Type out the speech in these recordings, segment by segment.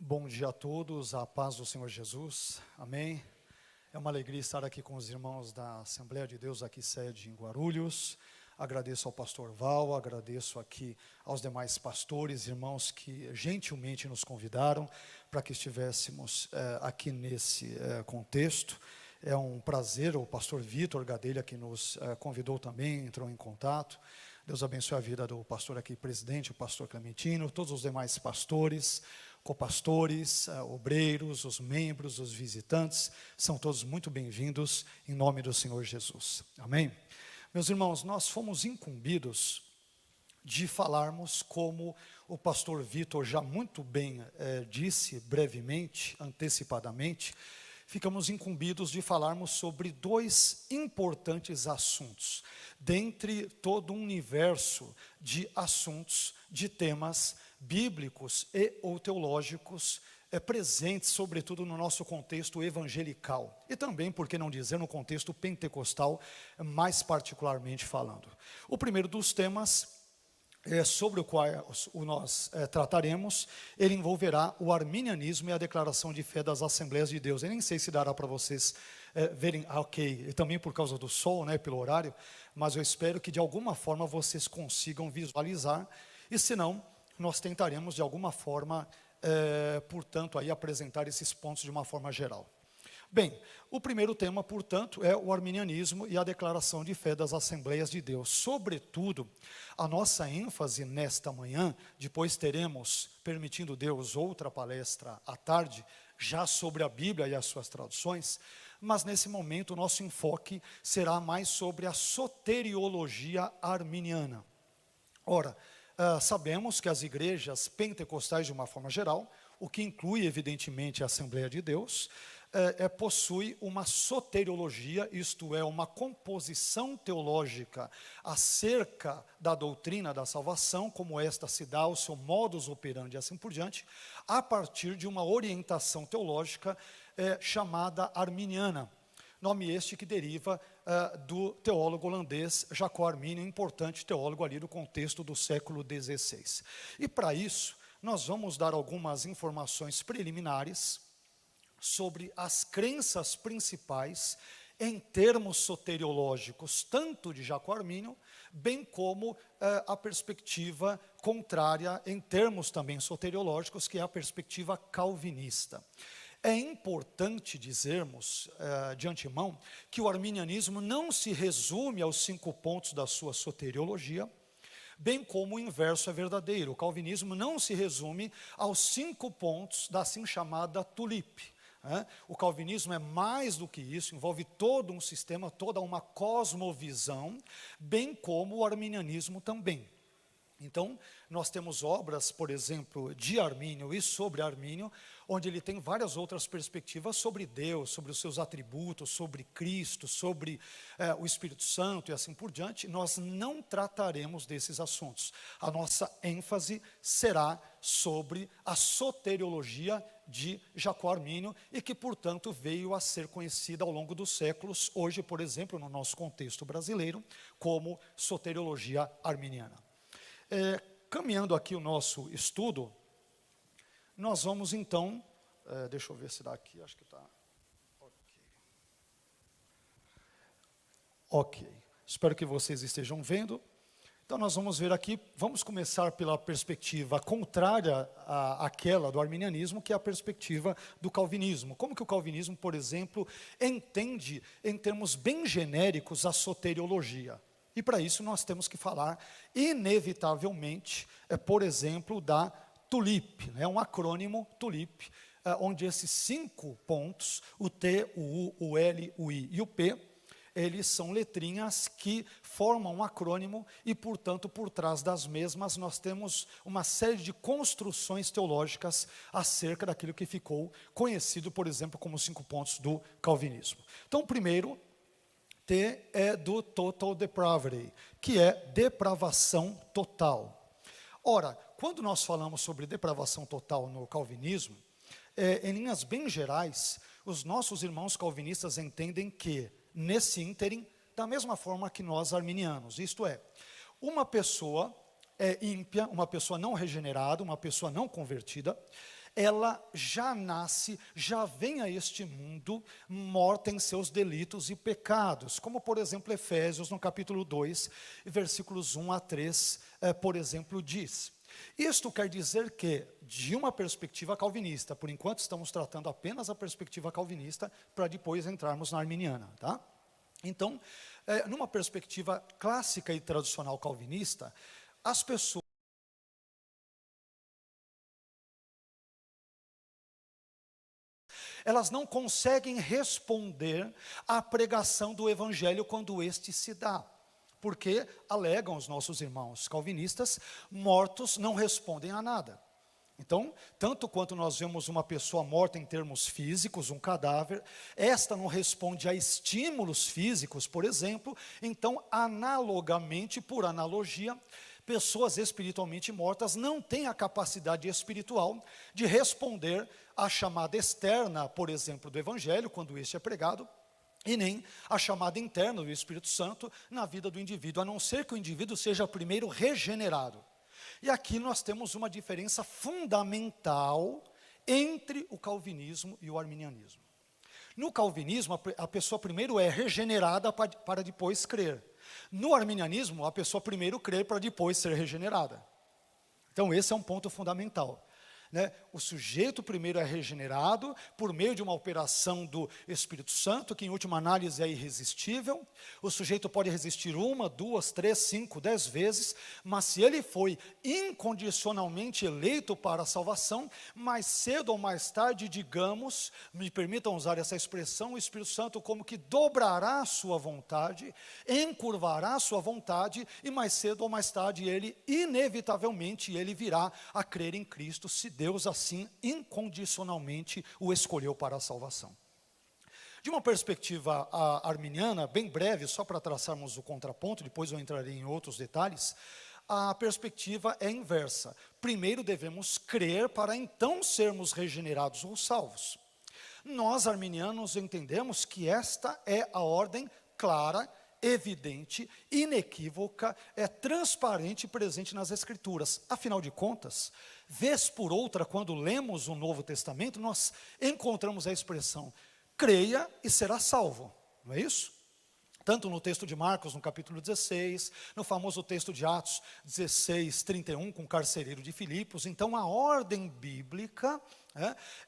Bom dia a todos, a paz do Senhor Jesus, amém. É uma alegria estar aqui com os irmãos da Assembleia de Deus, aqui sede em Guarulhos. Agradeço ao pastor Val, agradeço aqui aos demais pastores, irmãos que gentilmente nos convidaram para que estivéssemos aqui nesse contexto. É um prazer, o pastor Vitor Gadelha, que nos convidou também, entrou em contato. Deus abençoe a vida do pastor aqui, presidente, o pastor Clementino, todos os demais pastores, copastores, obreiros, os membros, os visitantes, são todos muito bem-vindos em nome do Senhor Jesus. Amém? Meus irmãos, nós fomos incumbidos de falarmos, como o pastor Vitor já muito bem disse, brevemente, antecipadamente, ficamos incumbidos de falarmos sobre dois importantes assuntos, dentre todo um universo de assuntos, de temas bíblicos e ou teológicos presentes, sobretudo no nosso contexto evangelical, e também, por que não dizer, no contexto pentecostal, mais particularmente falando. O primeiro dos temas sobre o qual nós trataremos, ele envolverá o arminianismo e a declaração de fé das Assembleias de Deus. Eu nem sei se dará para vocês verem, ok, e também por causa do sol, pelo horário, mas eu espero que de alguma forma vocês consigam visualizar, e se não, nós tentaremos de alguma forma, portanto, aí apresentar esses pontos de uma forma geral. Bem, o primeiro tema, portanto, é o arminianismo e a declaração de fé das Assembleias de Deus. Sobretudo, a nossa ênfase nesta manhã, depois teremos, permitindo Deus, outra palestra à tarde, já sobre a Bíblia e as suas traduções, mas nesse momento o nosso enfoque será mais sobre a soteriologia arminiana. Ora, sabemos que as igrejas pentecostais, de uma forma geral, o que inclui evidentemente a Assembleia de Deus, possui uma soteriologia, isto é, uma composição teológica acerca da doutrina da salvação, como esta se dá, o seu modus operandi e assim por diante, a partir de uma orientação teológica chamada arminiana. Nome este que deriva do teólogo holandês Jacob Arminio, importante teólogo ali do contexto do século XVI. E para isso, nós vamos dar algumas informações preliminares sobre as crenças principais em termos soteriológicos, tanto de Jacob Arminio, bem como a perspectiva contrária em termos também soteriológicos, que é a perspectiva calvinista. É importante dizermos, de antemão, que o arminianismo não se resume aos 5 pontos da sua soteriologia, bem como o inverso é verdadeiro. O calvinismo não se resume aos 5 pontos da assim chamada tulipe. O calvinismo é mais do que isso, envolve todo um sistema, toda uma cosmovisão, bem como o arminianismo também. Então, nós temos obras, por exemplo, de Armínio e sobre Armínio, onde ele tem várias outras perspectivas sobre Deus, sobre os seus atributos, sobre Cristo, sobre o Espírito Santo e assim por diante. Nós não trataremos desses assuntos. A nossa ênfase será sobre a soteriologia de Jacob Arminio e que, portanto, veio a ser conhecida ao longo dos séculos, hoje, por exemplo, no nosso contexto brasileiro, como soteriologia arminiana. Caminhando aqui o nosso estudo, nós vamos então, deixa eu ver se dá aqui, acho que está ok, espero que vocês estejam vendo. Então nós vamos ver aqui, vamos começar pela perspectiva contrária àquela do arminianismo, que é a perspectiva do calvinismo. Como que o calvinismo, por exemplo, entende em termos bem genéricos a soteriologia? E para isso nós temos que falar, inevitavelmente, por exemplo, da TULIP, um acrônimo TULIP, onde esses 5 pontos, o T, o U, o L, o I e o P, eles são letrinhas que formam um acrônimo e, portanto, por trás das mesmas nós temos uma série de construções teológicas acerca daquilo que ficou conhecido, por exemplo, como os 5 pontos do calvinismo. Então, primeiro, T é do total depravity, que é depravação total. Ora, quando nós falamos sobre depravação total no calvinismo, em linhas bem gerais, os nossos irmãos calvinistas entendem que, nesse ínterim, da mesma forma que nós arminianos, isto é, uma pessoa ímpia, uma pessoa não regenerada, uma pessoa não convertida, ela já nasce, já vem a este mundo morta em seus delitos e pecados, como por exemplo Efésios no capítulo 2, versículos 1 a 3, por exemplo, diz. Isto quer dizer que, de uma perspectiva calvinista, por enquanto estamos tratando apenas a perspectiva calvinista, para depois entrarmos na arminiana, tá? Então, numa perspectiva clássica e tradicional calvinista, as pessoas elas não conseguem responder à pregação do evangelho quando este se dá. Porque, alegam os nossos irmãos calvinistas, mortos não respondem a nada. Então, tanto quanto nós vemos uma pessoa morta em termos físicos, um cadáver, esta não responde a estímulos físicos, por exemplo, então, analogamente, por analogia, pessoas espiritualmente mortas não têm a capacidade espiritual de responder à chamada externa, por exemplo, do evangelho, quando este é pregado, e nem a chamada interna do Espírito Santo na vida do indivíduo, a não ser que o indivíduo seja primeiro regenerado. E aqui nós temos uma diferença fundamental entre o calvinismo e o arminianismo. No calvinismo, a pessoa primeiro é regenerada para depois crer. No arminianismo, a pessoa primeiro crê para depois ser regenerada. Então esse é um ponto fundamental. O sujeito primeiro é regenerado por meio de uma operação do Espírito Santo, que em última análise é irresistível. O sujeito pode resistir 1, 2, 3, 5, 10 vezes, mas se ele foi incondicionalmente eleito para a salvação, mais cedo ou mais tarde, digamos, me permitam usar essa expressão, o Espírito Santo como que dobrará a sua vontade, encurvará a sua vontade, e mais cedo ou mais tarde ele, inevitavelmente, ele virá a crer em Cristo, se Deus assim incondicionalmente o escolheu para a salvação. De uma perspectiva arminiana, bem breve, só para traçarmos o contraponto, depois eu entrarei em outros detalhes, a perspectiva é inversa. Primeiro devemos crer para então sermos regenerados ou salvos. Nós, arminianos, entendemos que esta é a ordem clara, evidente, inequívoca, é transparente e presente nas Escrituras. Afinal de contas, vez por outra, quando lemos o Novo Testamento, nós encontramos a expressão, creia e será salvo, não é isso? Tanto no texto de Marcos, no capítulo 16, no famoso texto de Atos 16, 31, com o carcereiro de Filipos. Então, a ordem bíblica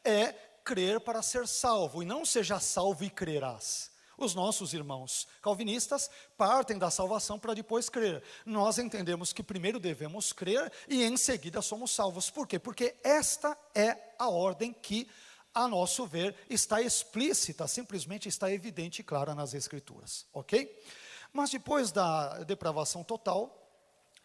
é crer para ser salvo, e não seja salvo e crerás. Os nossos irmãos calvinistas partem da salvação para depois crer. Nós entendemos que primeiro devemos crer e em seguida somos salvos. Por quê? Porque esta é a ordem que, a nosso ver, está explícita, simplesmente está evidente e clara nas Escrituras. Ok? Mas depois da depravação total,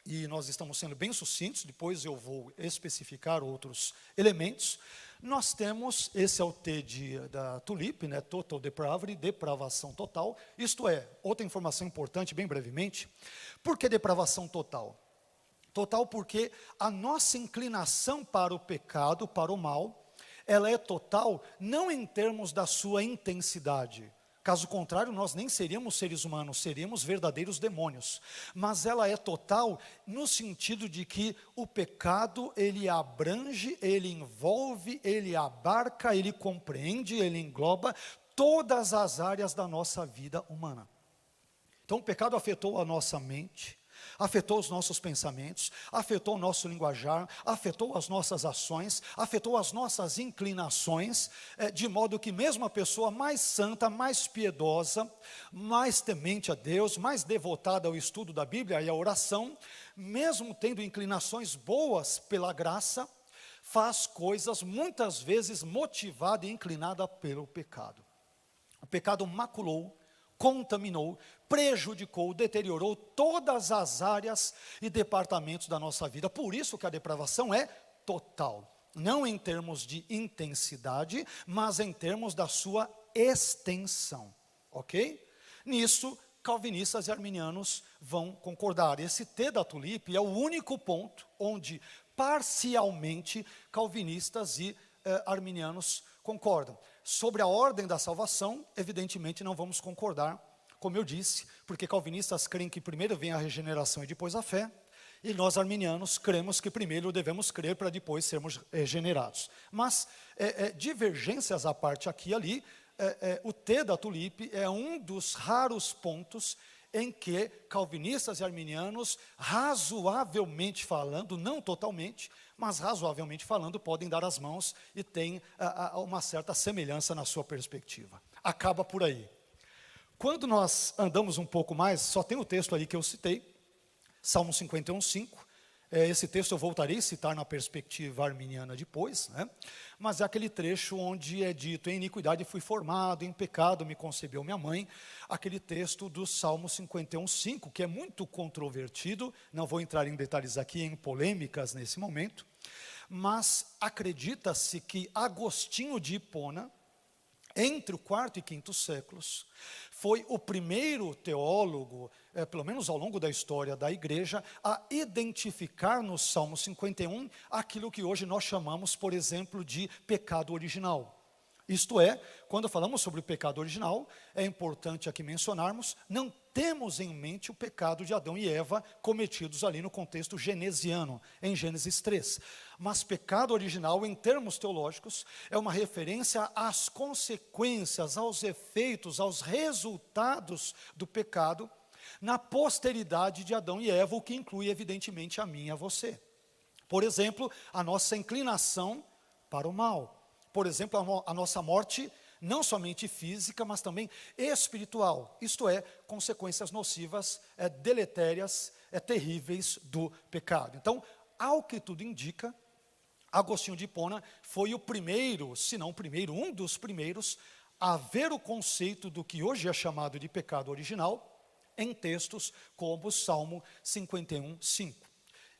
e nós estamos sendo bem sucintos, depois eu vou especificar outros elementos, nós temos, esse é o T da Tulip, Total Depravity, depravação total. Isto é, outra informação importante, bem brevemente, por que depravação total? Total porque a nossa inclinação para o pecado, para o mal, ela é total não em termos da sua intensidade. Caso contrário, nós nem seríamos seres humanos, seríamos verdadeiros demônios. Mas ela é total no sentido de que o pecado, ele abrange, ele envolve, ele abarca, ele compreende, ele engloba todas as áreas da nossa vida humana. Então o pecado afetou a nossa mente, afetou os nossos pensamentos, afetou o nosso linguajar, afetou as nossas ações, afetou as nossas inclinações, de modo que mesmo a pessoa mais santa, mais piedosa, mais temente a Deus, mais devotada ao estudo da Bíblia e à oração, mesmo tendo inclinações boas pela graça, faz coisas muitas vezes motivada e inclinada pelo pecado. O pecado maculou, contaminou, prejudicou, deteriorou todas as áreas e departamentos da nossa vida. Por isso que a depravação é total. Não em termos de intensidade, mas em termos da sua extensão. Ok? Nisso, calvinistas e arminianos vão concordar. Esse T da Tulip é o único ponto onde parcialmente calvinistas e arminianos concordam. Sobre a ordem da salvação, evidentemente não vamos concordar, como eu disse, porque calvinistas creem que primeiro vem a regeneração e depois a fé, E nós arminianos cremos que primeiro devemos crer para depois sermos regenerados. Mas divergências à parte aqui e ali, o T da tulipe é um dos raros pontos em que calvinistas e arminianos, razoavelmente falando, não totalmente, mas razoavelmente falando, podem dar as mãos e tem uma certa semelhança na sua perspectiva. Acaba por aí. Quando nós andamos um pouco mais, só tem o texto ali que eu citei, Salmo 51:5. Esse texto eu voltarei a citar na perspectiva arminiana depois, né? Mas é aquele trecho onde é dito: em iniquidade fui formado, em pecado me concebeu minha mãe. Aquele texto do Salmo 51:5, que é muito controvertido, não vou entrar em detalhes aqui, em polêmicas nesse momento, mas acredita-se que Agostinho de Hipona, entre o quarto e quinto séculos, foi o primeiro teólogo, pelo menos ao longo da história da igreja, a identificar no Salmo 51 aquilo que hoje nós chamamos, por exemplo, de pecado original. Isto é, quando falamos sobre o pecado original, é importante aqui mencionarmos, não temos em mente o pecado de Adão e Eva cometidos ali no contexto genesiano, em Gênesis 3. Mas pecado original, em termos teológicos, é uma referência às consequências, aos efeitos, aos resultados do pecado na posteridade de Adão e Eva, o que inclui evidentemente a mim e a você. Por exemplo, a nossa inclinação para o mal. Por exemplo, a nossa morte, não somente física, mas também espiritual. Isto é, consequências nocivas, deletérias, terríveis do pecado. Então, ao que tudo indica, Agostinho de Hipona foi o primeiro, se não o primeiro, um dos primeiros, a ver o conceito do que hoje é chamado de pecado original, em textos como o Salmo 51:5.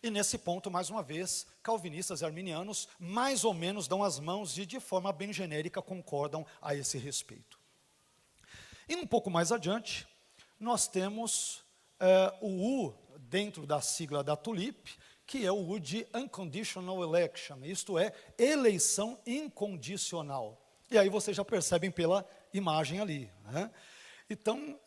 E nesse ponto, mais uma vez, calvinistas e arminianos mais ou menos dão as mãos e de forma bem genérica concordam a esse respeito. E um pouco mais adiante, nós temos o U dentro da sigla da TULIP, que é o U de Unconditional Election, isto é, eleição incondicional. E aí vocês já percebem pela imagem ali, né? Então,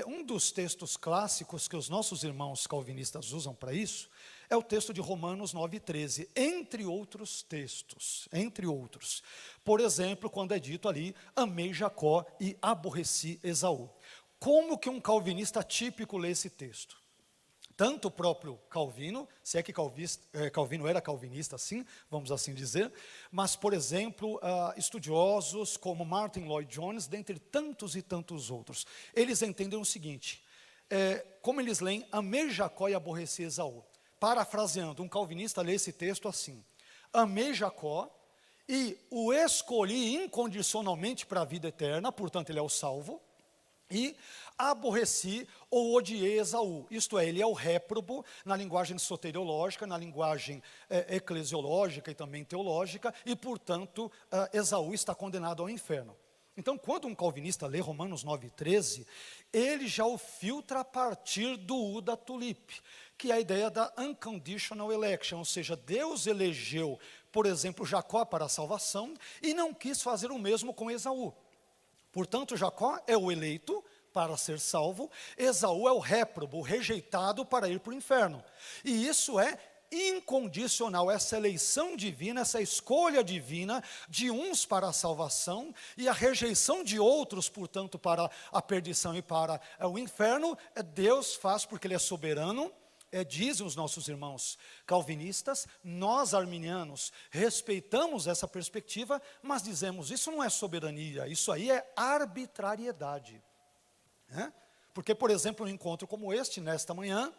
um dos textos clássicos que os nossos irmãos calvinistas usam para isso, é o texto de Romanos 9:13, entre outros textos, entre outros. Por exemplo, quando é dito ali, amei Jacó e aborreci Esaú. Como que um calvinista típico lê esse texto? Tanto o próprio Calvino, se é que Calvino era calvinista assim, vamos assim dizer, mas, por exemplo, estudiosos como Martin Lloyd-Jones, dentre tantos e tantos outros, eles entendem o seguinte, como eles leem, amei Jacó e aborreci Esaú. Parafraseando, um calvinista lê esse texto assim, amei Jacó e o escolhi incondicionalmente para a vida eterna, portanto ele é o salvo, e aborreci ou odiei Esaú, isto é, ele é o réprobo na linguagem soteriológica, na linguagem eclesiológica e também teológica, e portanto Esaú está condenado ao inferno. Então, quando um calvinista lê Romanos 9:13, ele já o filtra a partir do U da tulipe, que é a ideia da unconditional election, ou seja, Deus elegeu, por exemplo, Jacó para a salvação e não quis fazer o mesmo com Esaú. Portanto, Jacó é o eleito para ser salvo, Esaú é o réprobo, o rejeitado para ir para o inferno. E isso é incondicional, essa eleição divina, essa escolha divina de uns para a salvação e a rejeição de outros, portanto, para a perdição e para o inferno, Deus faz porque Ele é soberano. Dizem os nossos irmãos calvinistas, nós arminianos respeitamos essa perspectiva, mas dizemos, isso não é soberania, isso aí é arbitrariedade. Porque, por exemplo, um encontro como este, nesta manhã,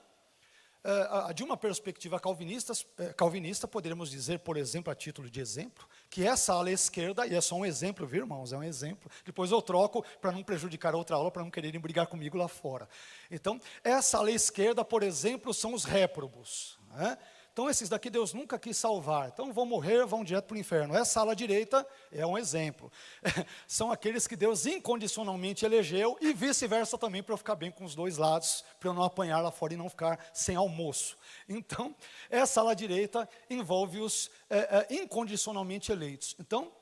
de uma perspectiva calvinista, poderíamos dizer, por exemplo, a título de exemplo, que essa ala esquerda, e é só um exemplo, viu, irmãos, é um exemplo, depois eu troco para não prejudicar a outra aula, para não quererem brigar comigo lá fora. Então, essa ala esquerda, por exemplo, são os réprobos, né? Então, esses daqui Deus nunca quis salvar, então vão morrer, vão direto para o inferno. Essa ala direita é um exemplo. São aqueles que Deus incondicionalmente elegeu e vice-versa também, para eu ficar bem com os dois lados, para eu não apanhar lá fora e não ficar sem almoço. Então, essa ala direita envolve os incondicionalmente eleitos. Então,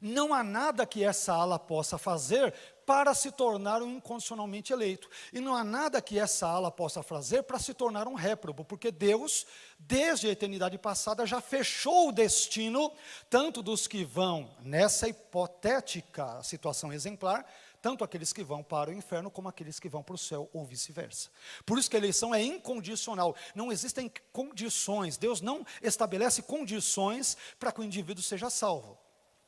Não há nada que essa ala possa fazer para se tornar um incondicionalmente eleito. E não há nada que essa ala possa fazer para se tornar um réprobo, porque Deus, desde a eternidade passada, já fechou o destino, tanto dos que vão nessa hipotética situação exemplar, tanto aqueles que vão para o inferno, como aqueles que vão para o céu, ou vice-versa. Por isso que a eleição é incondicional, não existem condições, Deus não estabelece condições para que o indivíduo seja salvo.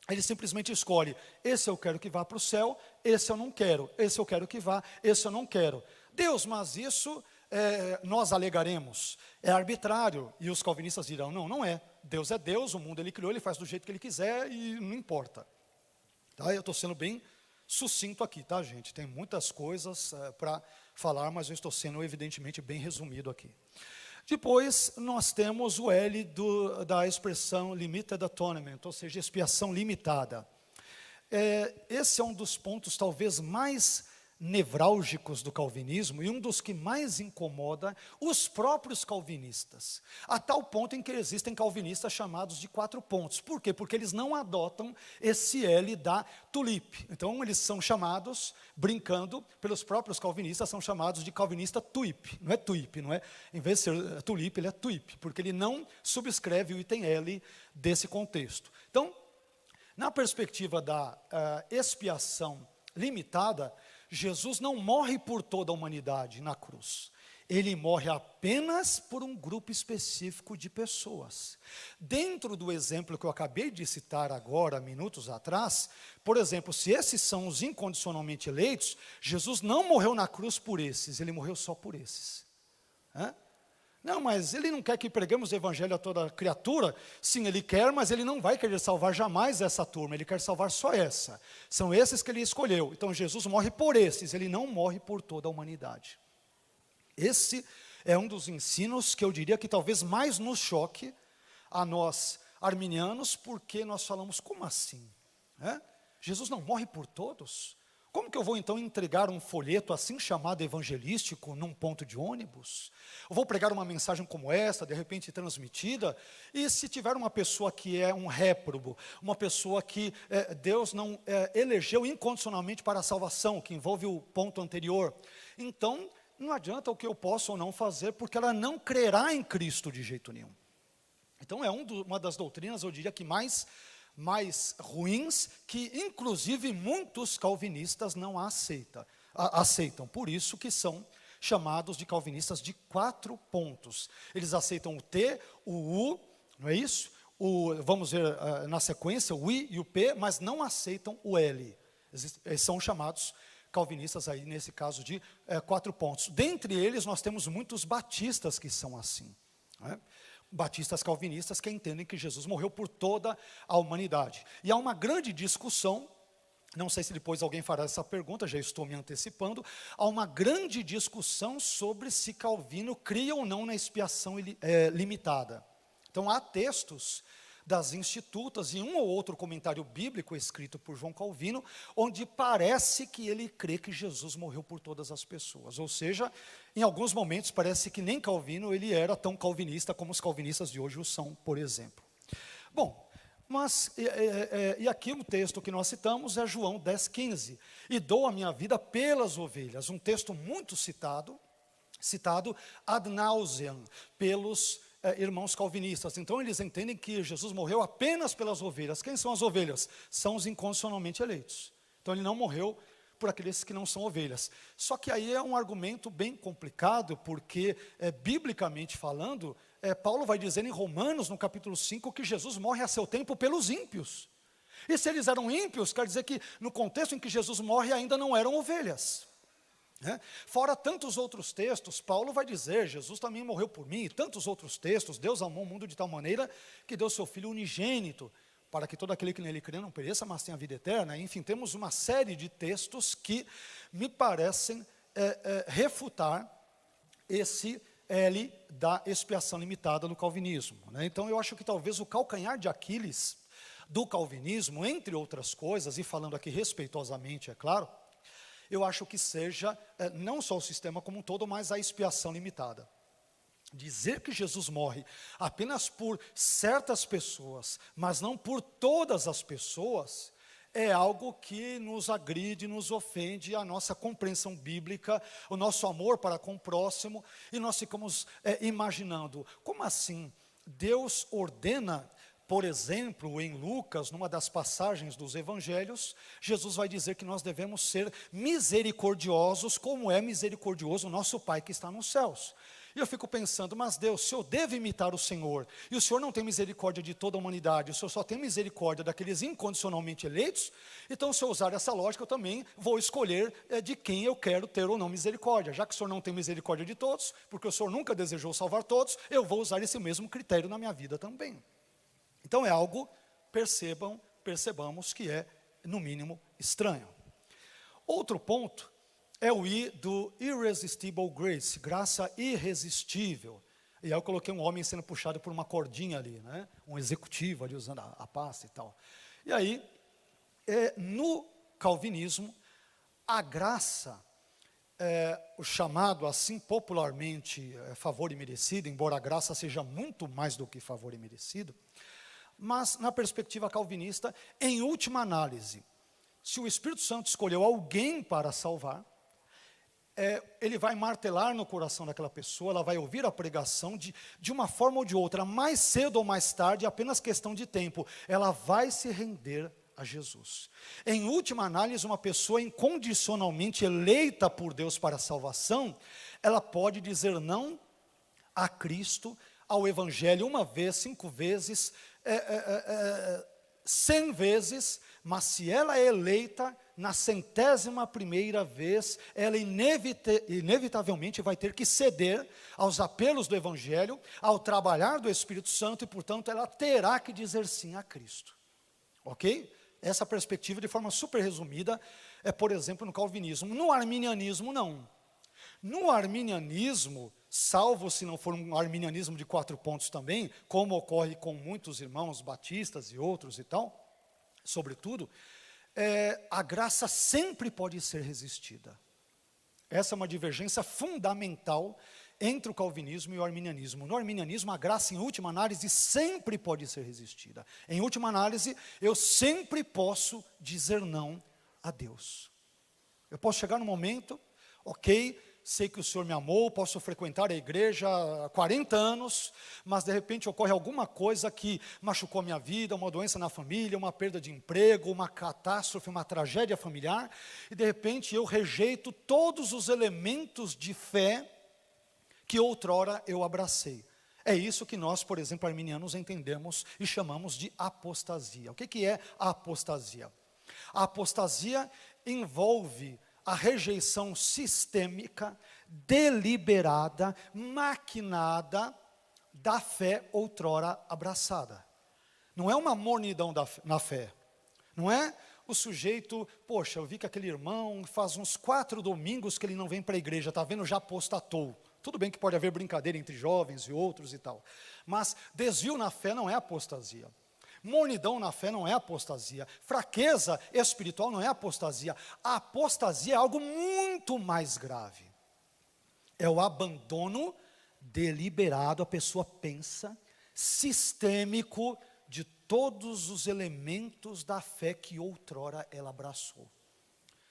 Ele simplesmente escolhe, esse eu quero que vá para o céu, esse eu não quero, esse eu quero que vá, esse eu não quero. Deus, mas isso nós alegaremos, é arbitrário, e os calvinistas dirão, não, não é. Deus é Deus, o mundo Ele criou, Ele faz do jeito que Ele quiser e não importa. Tá? Eu estou sendo bem sucinto aqui, tá, gente? Tem muitas coisas para falar, mas eu estou sendo evidentemente bem resumido aqui. Depois, nós temos o L da expressão limited atonement, ou seja, expiação limitada. Esse é um dos pontos talvez mais nevrálgicos do calvinismo e um dos que mais incomoda os próprios calvinistas, a tal ponto em que existem calvinistas chamados de 4 pontos. Por quê? Porque eles não adotam esse L da tulip. Então eles são chamados, brincando, pelos próprios calvinistas, são chamados de calvinista tuip. Não é tuip, não é? Em vez de ser tulip, ele é tuip, porque ele não subscreve o item L desse contexto. Então, na perspectiva da expiação limitada, Jesus não morre por toda a humanidade na cruz. Ele morre apenas por um grupo específico de pessoas. Dentro do exemplo que eu acabei de citar agora, minutos atrás, por exemplo, se esses são os incondicionalmente eleitos, Jesus não morreu na cruz por esses, ele morreu só por esses. Não, mas ele não quer que preguemos o evangelho a toda criatura. Sim, ele quer, mas ele não vai querer salvar jamais essa turma, ele quer salvar só essa. São esses que ele escolheu. Então Jesus morre por esses, ele não morre por toda a humanidade. Esse é um dos ensinos que eu diria que talvez mais nos choque a nós arminianos, porque nós falamos, como assim? Jesus não morre por todos? Como que eu vou então entregar um folheto assim chamado evangelístico num ponto de ônibus? Eu vou pregar uma mensagem como essa, de repente transmitida, e se tiver uma pessoa que é um réprobo, uma pessoa que Deus não elegeu incondicionalmente para a salvação, que envolve o ponto anterior, então não adianta o que eu posso ou não fazer, porque ela não crerá em Cristo de jeito nenhum. Então é uma das doutrinas, eu diria que mais ruins, que inclusive muitos calvinistas não aceitam. Por isso que são chamados de calvinistas de 4 pontos. Eles aceitam o T, o U, não é isso? Vamos ver na sequência, o I e o P, mas não aceitam o L. Eles são chamados calvinistas aí, nesse caso, de 4 pontos. Dentre eles, nós temos muitos batistas que são assim, não é? Batistas calvinistas que entendem que Jesus morreu por toda a humanidade. E há uma grande discussão, não sei se depois alguém fará essa pergunta, já estou me antecipando, há uma grande discussão sobre se Calvino cria ou não na expiação limitada. Então há textos das Institutas e um ou outro comentário bíblico escrito por João Calvino, onde parece que ele crê que Jesus morreu por todas as pessoas. Ou seja, em alguns momentos parece que nem Calvino ele era tão calvinista como os calvinistas de hoje o são, por exemplo. Bom, mas e aqui o texto que nós citamos é João 10,15. E dou a minha vida pelas ovelhas. Um texto muito citado ad nauseam pelos irmãos calvinistas. Então eles entendem que Jesus morreu apenas pelas ovelhas. Quem são as ovelhas? São os incondicionalmente eleitos. Então ele não morreu por aqueles que não são ovelhas. Só que aí é um argumento bem complicado, porque biblicamente falando, Paulo vai dizer em Romanos, no capítulo 5, que Jesus morre a seu tempo pelos ímpios. E se eles eram ímpios, quer dizer que no contexto em que Jesus morre ainda não eram ovelhas. Fora tantos outros textos, Paulo vai dizer, Jesus também morreu por mim, e tantos outros textos, Deus amou o mundo de tal maneira que deu seu Filho unigênito, para que todo aquele que nele crê não pereça, mas tenha vida eterna. Enfim, temos uma série de textos que me parecem refutar esse L da expiação limitada no calvinismo. Então eu acho que talvez o calcanhar de Aquiles do calvinismo, entre outras coisas, e falando aqui respeitosamente, é claro, eu acho que seja não só o sistema como um todo, mas a expiação limitada. Dizer que Jesus morre apenas por certas pessoas, mas não por todas as pessoas, é algo que nos agride, nos ofende a nossa compreensão bíblica, o nosso amor para com o próximo, e nós ficamos imaginando, como assim? Deus ordena, por exemplo, em Lucas, numa das passagens dos evangelhos, Jesus vai dizer que nós devemos ser misericordiosos, como é misericordioso o nosso Pai que está nos céus. E eu fico pensando, mas Deus, se eu devo imitar o Senhor, e o Senhor não tem misericórdia de toda a humanidade, o Senhor só tem misericórdia daqueles incondicionalmente eleitos, então se eu usar essa lógica, eu também vou escolher de quem eu quero ter ou não misericórdia. Já que o Senhor não tem misericórdia de todos, porque o Senhor nunca desejou salvar todos, eu vou usar esse mesmo critério na minha vida também. Então é algo, percebamos que é, no mínimo, estranho. Outro ponto é o I do irresistible grace, graça irresistível. E aí eu coloquei um homem sendo puxado por uma cordinha ali, né? Um executivo ali usando a pasta e tal. E aí, no calvinismo, a graça, o chamado assim popularmente favor imerecido, embora a graça seja muito mais do que favor imerecido, mas na perspectiva calvinista, em última análise, se o Espírito Santo escolheu alguém para salvar, ele vai martelar no coração daquela pessoa, ela vai ouvir a pregação de uma forma ou de outra, mais cedo ou mais tarde, apenas questão de tempo, ela vai se render a Jesus. Em última análise, uma pessoa incondicionalmente eleita por Deus para a salvação, ela pode dizer não a Cristo, ao Evangelho, uma vez, 5 vezes, 100 vezes, mas se ela é eleita, na 100ª vez, ela inevitavelmente vai ter que ceder aos apelos do Evangelho, ao trabalhar do Espírito Santo, e portanto ela terá que dizer sim a Cristo. Ok? Essa perspectiva, de forma super resumida, é, por exemplo, no calvinismo. No arminianismo, não. No arminianismo, salvo se não for um arminianismo de 4 pontos também, como ocorre com muitos irmãos batistas e outros e tal, sobretudo, a graça sempre pode ser resistida. Essa é uma divergência fundamental entre o calvinismo e o arminianismo. No arminianismo, a graça, em última análise, sempre pode ser resistida. Em última análise, eu sempre posso dizer não a Deus. Eu posso chegar no momento, ok, sei que o Senhor me amou, posso frequentar a igreja há 40 anos, mas de repente ocorre alguma coisa que machucou a minha vida, uma doença na família, uma perda de emprego, uma catástrofe, uma tragédia familiar, e de repente eu rejeito todos os elementos de fé que outrora eu abracei. É isso que nós, por exemplo, arminianos, entendemos e chamamos de apostasia. O que é a apostasia? A apostasia envolve a rejeição sistêmica, deliberada, maquinada da fé outrora abraçada. Não é uma mornidão na fé. Não é o sujeito, poxa, eu vi que aquele irmão faz uns 4 domingos que ele não vem para a igreja, está vendo, já apostatou. Tudo bem que pode haver brincadeira entre jovens e outros e tal. Mas desvio na fé não é apostasia. Mornidão na fé não é apostasia. Fraqueza espiritual não é apostasia. A apostasia é algo muito mais grave. É o abandono deliberado, a pessoa pensa, sistêmico, de todos os elementos da fé que outrora ela abraçou.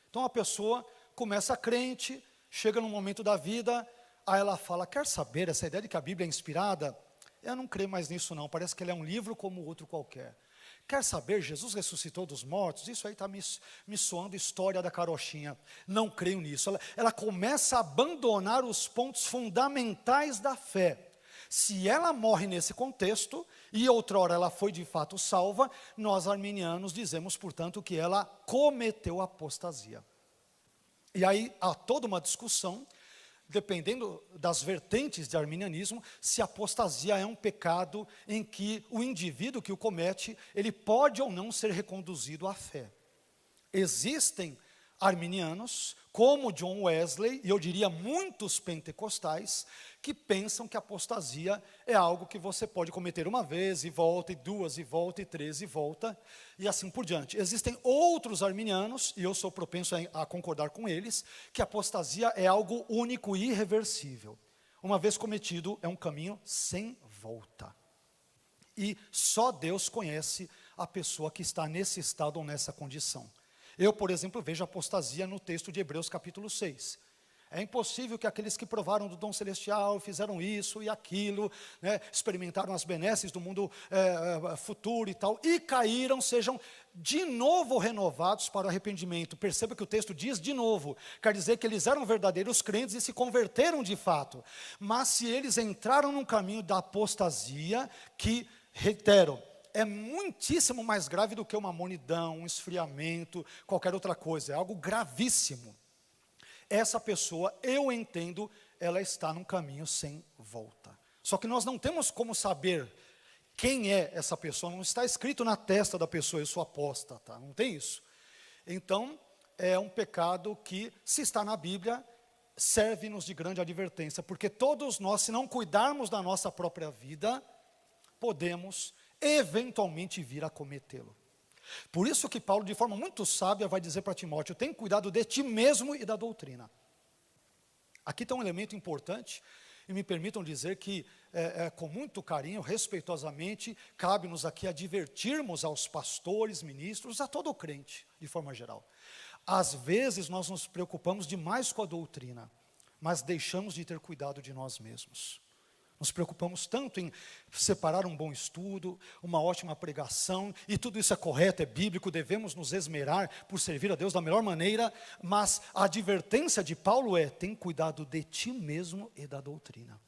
Então a pessoa começa crente, chega num momento da vida, aí ela fala, quer saber, essa ideia de que a Bíblia é inspirada, eu não creio mais nisso não, parece que ele é um livro como outro qualquer. Quer saber, Jesus ressuscitou dos mortos? Isso aí está me soando história da carochinha. Não creio nisso. Ela começa a abandonar os pontos fundamentais da fé. Se ela morre nesse contexto, e outrora ela foi de fato salva, nós arminianos dizemos, portanto, que ela cometeu apostasia. E aí há toda uma discussão, dependendo das vertentes de arminianismo, se a apostasia é um pecado em que o indivíduo que o comete, ele pode ou não ser reconduzido à fé. Existem arminianos, como John Wesley, e eu diria muitos pentecostais, que pensam que a apostasia é algo que você pode cometer uma vez, e volta, e 2, e volta, e 3, e volta, e assim por diante. Existem outros arminianos, e eu sou propenso a concordar com eles, que a apostasia é algo único e irreversível. Uma vez cometido, é um caminho sem volta. E só Deus conhece a pessoa que está nesse estado ou nessa condição. Eu, por exemplo, vejo apostasia no texto de Hebreus capítulo 6. É impossível que aqueles que provaram do dom celestial, fizeram isso e aquilo, né, experimentaram as benesses do mundo futuro e tal, e caíram, sejam de novo renovados para o arrependimento. Perceba que o texto diz de novo, quer dizer que eles eram verdadeiros crentes e se converteram de fato. Mas se eles entraram num caminho da apostasia, que, reitero, é muitíssimo mais grave do que uma amonidão, um esfriamento, qualquer outra coisa, é algo gravíssimo. Essa pessoa, eu entendo, ela está num caminho sem volta. Só que nós não temos como saber quem é essa pessoa, não está escrito na testa da pessoa, eu sou apóstata, não tem isso. Então, é um pecado que, se está na Bíblia, serve-nos de grande advertência, porque todos nós, se não cuidarmos da nossa própria vida, podemos eventualmente vir a cometê-lo. Por isso que Paulo, de forma muito sábia, vai dizer para Timóteo: tem cuidado de ti mesmo e da doutrina. Aqui tem um elemento importante, e me permitam dizer que, com muito carinho, respeitosamente, cabe-nos aqui advertirmos aos pastores, ministros, a todo crente, de forma geral. Às vezes nós nos preocupamos demais com a doutrina, mas deixamos de ter cuidado de nós mesmos. Nos preocupamos tanto em separar um bom estudo, uma ótima pregação, e tudo isso é correto, é bíblico, devemos nos esmerar por servir a Deus da melhor maneira, mas a advertência de Paulo é: tem cuidado de ti mesmo e da doutrina.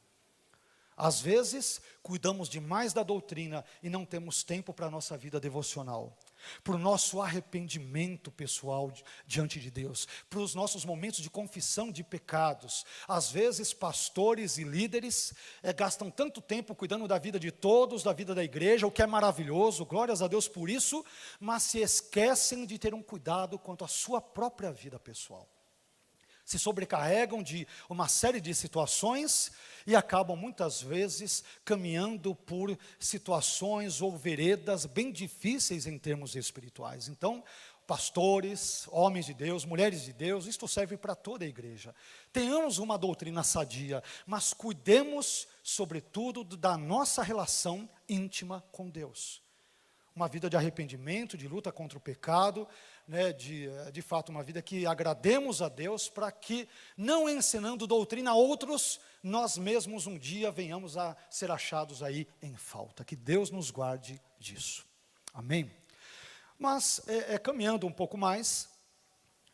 Às vezes, cuidamos demais da doutrina e não temos tempo para a nossa vida devocional, para o nosso arrependimento pessoal diante de Deus, para os nossos momentos de confissão de pecados. Às vezes, pastores e líderes gastam tanto tempo cuidando da vida de todos, da vida da igreja, o que é maravilhoso, glórias a Deus por isso, mas se esquecem de ter um cuidado quanto à sua própria vida pessoal. Se sobrecarregam de uma série de situações e acabam muitas vezes caminhando por situações ou veredas bem difíceis em termos espirituais. Então, pastores, homens de Deus, mulheres de Deus, isto serve para toda a igreja. Tenhamos uma doutrina sadia, mas cuidemos, sobretudo, da nossa relação íntima com Deus. Uma vida de arrependimento, de luta contra o pecado, né, de fato uma vida que agrademos a Deus, para que, não ensinando doutrina a outros, nós mesmos um dia venhamos a ser achados aí em falta. Que Deus nos guarde disso. Amém? Mas, caminhando um pouco mais,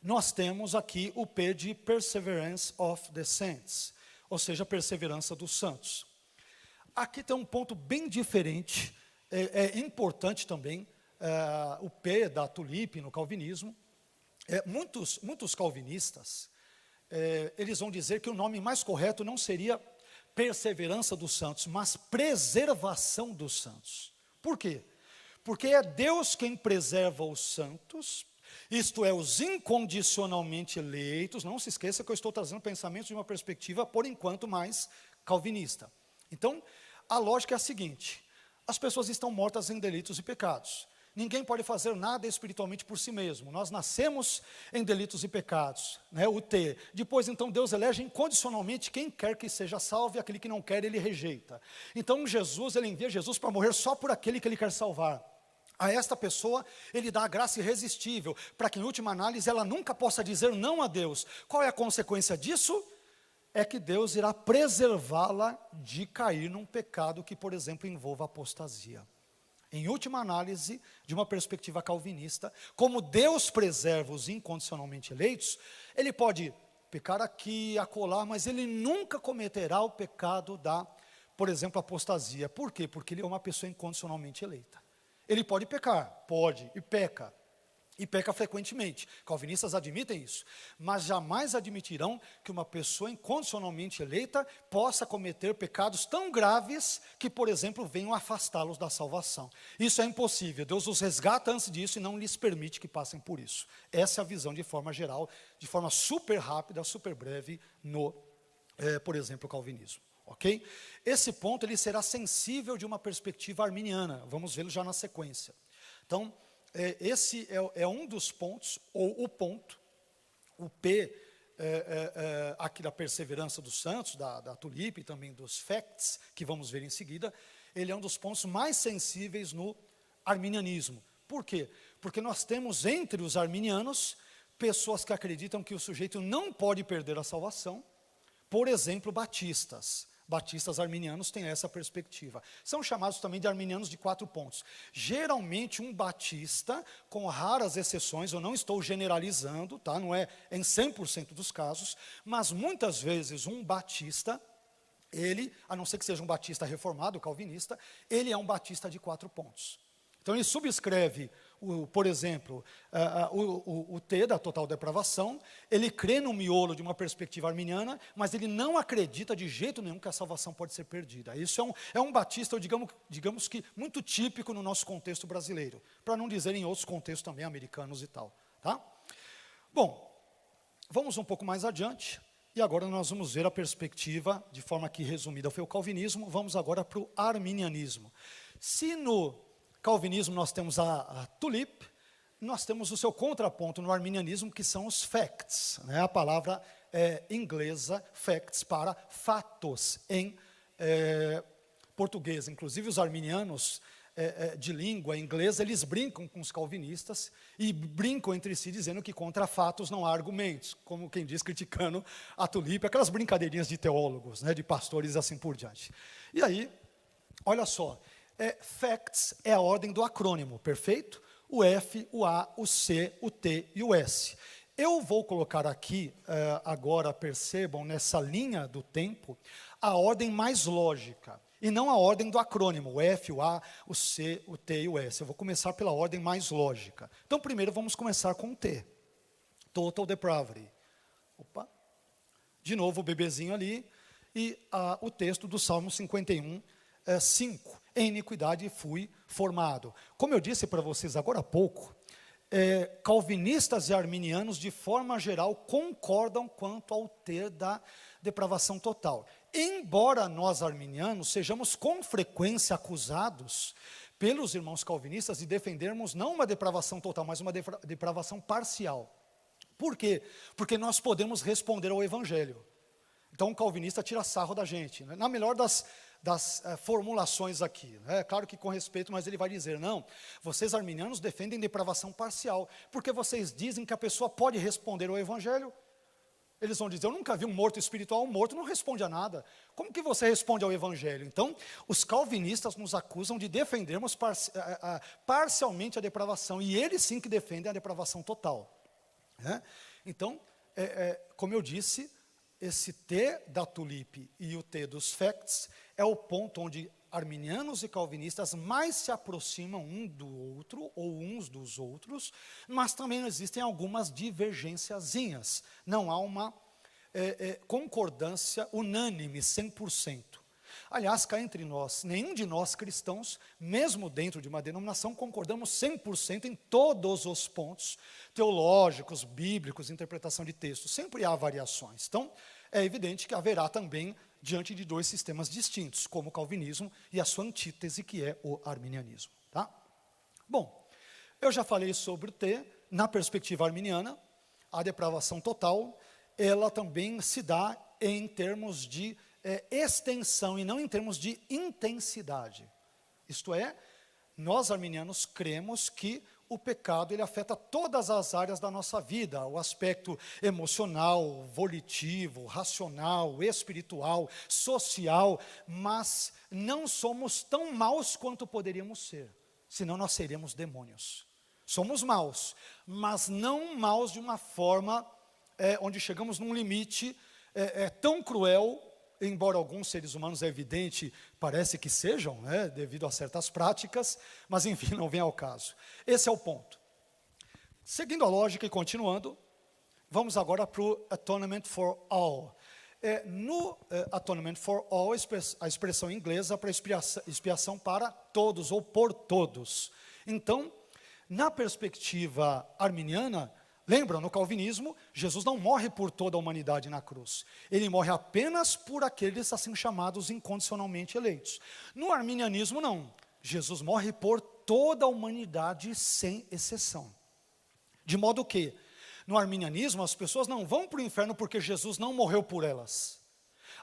nós temos aqui o P de Perseverance of the Saints, ou seja, perseverança dos santos. Aqui tem um ponto bem diferente, é importante também, o P da tulipe no calvinismo. Muitos calvinistas, eles vão dizer que o nome mais correto não seria perseverança dos santos, mas preservação dos santos. Por quê? Porque é Deus quem preserva os santos, isto é, os incondicionalmente eleitos. Não se esqueça que eu estou trazendo pensamentos de uma perspectiva, por enquanto, mais calvinista. Então, a lógica é a seguinte: as pessoas estão mortas em delitos e pecados. Ninguém pode fazer nada espiritualmente por si mesmo. Nós nascemos em delitos e pecados, né? O T. Depois, então, Deus elege incondicionalmente quem quer que seja salvo, e aquele que não quer, Ele rejeita. Então, Jesus, Ele envia Jesus para morrer só por aquele que Ele quer salvar. A esta pessoa, Ele dá a graça irresistível, para que, em última análise, ela nunca possa dizer não a Deus. Qual é a consequência disso? É que Deus irá preservá-la de cair num pecado que, por exemplo, envolva apostasia. Em última análise, de uma perspectiva calvinista, como Deus preserva os incondicionalmente eleitos, Ele pode pecar aqui, acolá, mas Ele nunca cometerá o pecado da, por exemplo, apostasia. Por quê? Porque Ele é uma pessoa incondicionalmente eleita. Ele pode pecar, pode, e peca frequentemente. Calvinistas admitem isso, mas jamais admitirão que uma pessoa incondicionalmente eleita possa cometer pecados tão graves que, por exemplo, venham afastá-los da salvação. Isso é impossível. Deus os resgata antes disso e não lhes permite que passem por isso. Essa é a visão de forma geral, de forma super rápida, super breve, no, por exemplo, calvinismo. Ok? Esse ponto ele será sensível de uma perspectiva arminiana. Vamos vê-lo já na sequência. Então, esse é um dos pontos, ou o ponto, o P, aqui da perseverança dos santos, da tulipe, e também dos facts, que vamos ver em seguida. Ele é um dos pontos mais sensíveis no arminianismo. Por quê? Porque nós temos entre os arminianos pessoas que acreditam que o sujeito não pode perder a salvação. Por exemplo, batistas. Batistas arminianos têm essa perspectiva. São chamados também de arminianos de 4 pontos. Geralmente um batista, com raras exceções, eu não estou generalizando, tá? Não é em 100% dos casos, mas muitas vezes um batista, ele, a não ser que seja um batista reformado, calvinista, ele é um batista de 4 pontos. Então ele subscreve, por exemplo, o T da total depravação, ele crê no miolo de uma perspectiva arminiana, mas ele não acredita de jeito nenhum que a salvação pode ser perdida. Isso é um batista, digamos que muito típico no nosso contexto brasileiro, para não dizer em outros contextos também, americanos e tal. Tá? Bom, vamos um pouco mais adiante, e agora nós vamos ver a perspectiva, de forma que resumida foi o calvinismo, vamos agora para o arminianismo. Se no calvinismo nós temos a tulip, nós temos o seu contraponto no arminianismo, que são os facts, né? A palavra inglesa, facts, para fatos, em português. Inclusive os arminianos de língua inglesa, eles brincam com os calvinistas, e brincam entre si dizendo que contra fatos não há argumentos, como quem diz, criticando a tulip, aquelas brincadeirinhas de teólogos, né, de pastores e assim por diante. E aí, olha só, facts é a ordem do acrônimo, perfeito? O F, o A, o C, o T e o S. Eu vou colocar aqui, agora percebam, nessa linha do tempo, a ordem mais lógica, e não a ordem do acrônimo, o F, o A, o C, o T e o S. Eu vou começar pela ordem mais lógica. Então, primeiro vamos começar com o T. Total depravity. Opa. De novo o bebezinho ali, e o texto do Salmo 51, 5. Em iniquidade fui formado. Como eu disse para vocês agora há pouco, calvinistas e arminianos, de forma geral, concordam quanto ao ter da depravação total. Embora nós, arminianos, sejamos com frequência acusados pelos irmãos calvinistas de defendermos não uma depravação total, mas uma depravação parcial. Por quê? Porque nós podemos responder ao Evangelho. Então, um calvinista tira sarro da gente, né? Na melhor das formulações aqui, né? Claro que com respeito, mas ele vai dizer, não, vocês arminianos defendem depravação parcial, porque vocês dizem que a pessoa pode responder ao Evangelho. Eles vão dizer, eu nunca vi um morto espiritual, um morto não responde a nada. Como que você responde ao Evangelho? Então, os calvinistas nos acusam de defendermos parcialmente a depravação, e eles sim que defendem a depravação total, né? Então, como eu disse, esse T da tulip e o T dos facts é o ponto onde arminianos e calvinistas mais se aproximam um do outro, ou uns dos outros, mas também existem algumas divergênciazinhas. Não há uma concordância unânime, 100%. Aliás, cá entre nós, nenhum de nós cristãos, mesmo dentro de uma denominação, concordamos 100% em todos os pontos teológicos, bíblicos, interpretação de textos. Sempre há variações. Então, é evidente que haverá também diante de 2 sistemas distintos, como o calvinismo e a sua antítese, que é o arminianismo. Tá? Bom, eu já falei sobre o T, na perspectiva arminiana, a depravação total, ela também se dá em termos de extensão e não em termos de intensidade. Isto é, nós arminianos cremos que o pecado ele afeta todas as áreas da nossa vida, o aspecto emocional, volitivo, racional, espiritual, social, mas não somos tão maus quanto poderíamos ser, senão nós seríamos demônios. Somos maus, mas não maus de uma forma onde chegamos num limite tão cruel, embora alguns seres humanos, é evidente, parece que sejam, né, devido a certas práticas, mas enfim, não vem ao caso. Esse é o ponto. Seguindo a lógica e continuando, vamos agora para o Atonement for All. No Atonement for All, a expressão inglesa para expiação para todos, ou por todos. Então, na perspectiva arminiana, lembram, no calvinismo, Jesus não morre por toda a humanidade na cruz. Ele morre apenas por aqueles assim chamados incondicionalmente eleitos. No arminianismo, não. Jesus morre por toda a humanidade sem exceção. De modo que, no arminianismo, as pessoas não vão para o inferno porque Jesus não morreu por elas.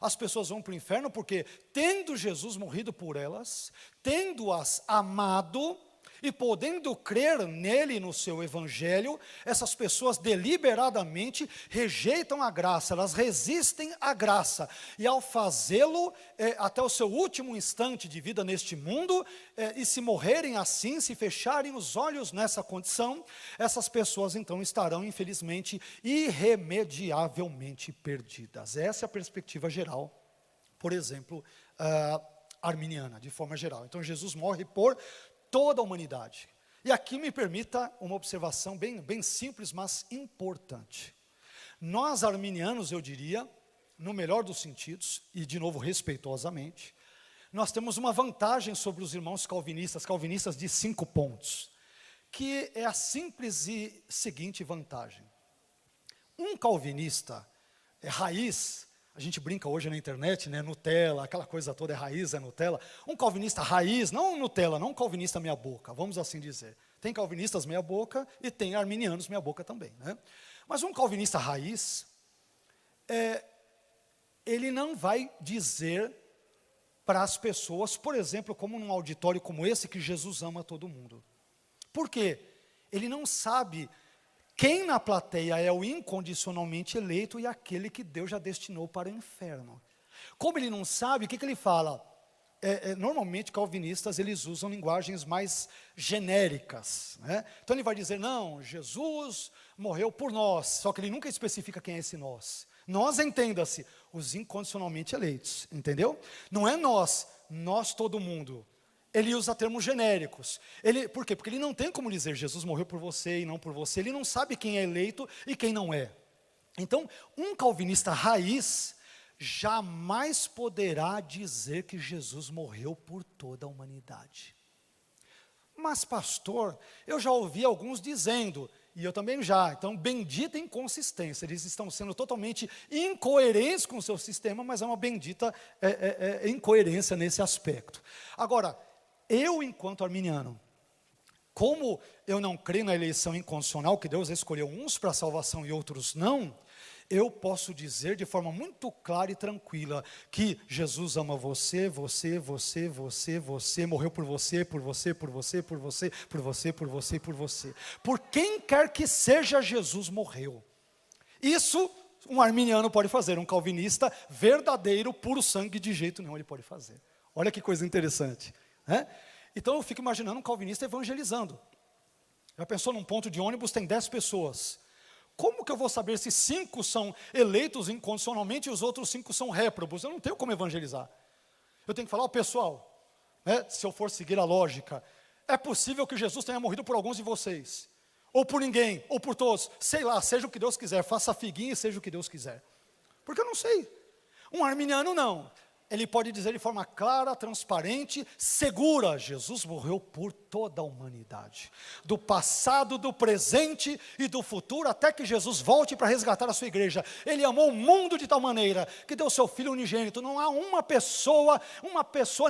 As pessoas vão para o inferno porque, tendo Jesus morrido por elas, tendo-as amado, E podendo crer nele, no seu evangelho, essas pessoas deliberadamente rejeitam a graça, elas resistem à graça. E ao fazê-lo, até o seu último instante de vida neste mundo, e se morrerem assim, se fecharem os olhos nessa condição, essas pessoas então estarão, infelizmente, irremediavelmente perdidas. Essa é a perspectiva geral, por exemplo, arminiana, de forma geral. Então Jesus morre por toda a humanidade. E aqui me permita uma observação bem simples, mas importante. Nós arminianos, eu diria, no melhor dos sentidos, e de novo respeitosamente, nós temos uma vantagem sobre os irmãos calvinistas de 5 pontos, que é a simples e seguinte vantagem. Um calvinista raiz, a gente brinca hoje na internet, né, Nutella, aquela coisa toda é raiz, é Nutella. Um calvinista raiz, não Nutella, não um calvinista meia boca, vamos assim dizer. Tem calvinistas meia boca e tem arminianos meia boca também, né? Mas um calvinista raiz, ele não vai dizer para as pessoas, por exemplo, como num auditório como esse, que Jesus ama todo mundo. Por quê? Ele não sabe quem na plateia é o incondicionalmente eleito e aquele que Deus já destinou para o inferno. Como ele não sabe, o que ele fala? Normalmente calvinistas eles usam linguagens mais genéricas, né? Então ele vai dizer, não, Jesus morreu por nós, só que ele nunca especifica quem é esse nós. Nós, entenda-se, os incondicionalmente eleitos, entendeu? Não é nós todo mundo. Ele usa termos genéricos. Por quê? Porque ele não tem como dizer, Jesus morreu por você e não por você. Ele não sabe quem é eleito e quem não é. Então, um calvinista raiz jamais poderá dizer que Jesus morreu por toda a humanidade. Mas, pastor, eu já ouvi alguns dizendo, e eu também já, então, bendita inconsistência. Eles estão sendo totalmente incoerentes com o seu sistema, mas é uma bendita incoerência nesse aspecto. Agora, eu, enquanto arminiano, como eu não creio na eleição incondicional, que Deus escolheu uns para a salvação e outros não, eu posso dizer de forma muito clara e tranquila que Jesus ama você, morreu por você, por você, por você, por você, por você, por você, por você. Por quem quer que seja, Jesus morreu. Isso um arminiano pode fazer, um calvinista verdadeiro, puro sangue, de jeito nenhum ele pode fazer. Olha que coisa interessante. Então eu fico imaginando um calvinista evangelizando. Já pensou num ponto de ônibus, tem 10 pessoas. Como que eu vou saber se 5 são eleitos incondicionalmente e os outros 5 são réprobos? Eu não tenho como evangelizar. Eu tenho que falar, pessoal, se eu for seguir a lógica, é possível que Jesus tenha morrido por alguns de vocês, ou por ninguém, ou por todos, sei lá, seja o que Deus quiser, faça a figuinha e seja o que Deus quiser. Porque eu não sei. Um arminiano não. Ele pode dizer de forma clara, transparente, segura, Jesus morreu por toda a humanidade, do passado, do presente e do futuro, até que Jesus volte para resgatar a sua igreja. Ele amou o mundo de tal maneira, que deu seu Filho unigênito. Não há uma pessoa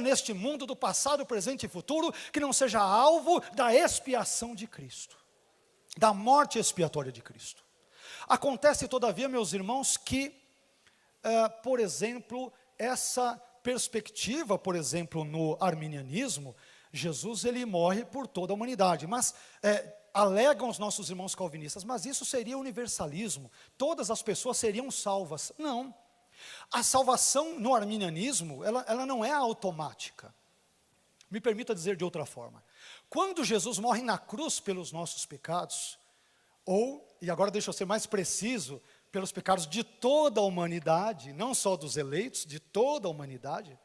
neste mundo, do passado, presente e futuro, que não seja alvo da expiação de Cristo, da morte expiatória de Cristo. Acontece, todavia, meus irmãos, que, por exemplo, essa perspectiva, por exemplo, no arminianismo, Jesus ele morre por toda a humanidade, mas alegam os nossos irmãos calvinistas, mas isso seria universalismo, todas as pessoas seriam salvas. Não, a salvação no arminianismo, ela não é automática. Me permita dizer de outra forma, quando Jesus morre na cruz pelos nossos pecados, e agora deixa eu ser mais preciso, pelos pecados de toda a humanidade, não só dos eleitos, de toda a humanidade.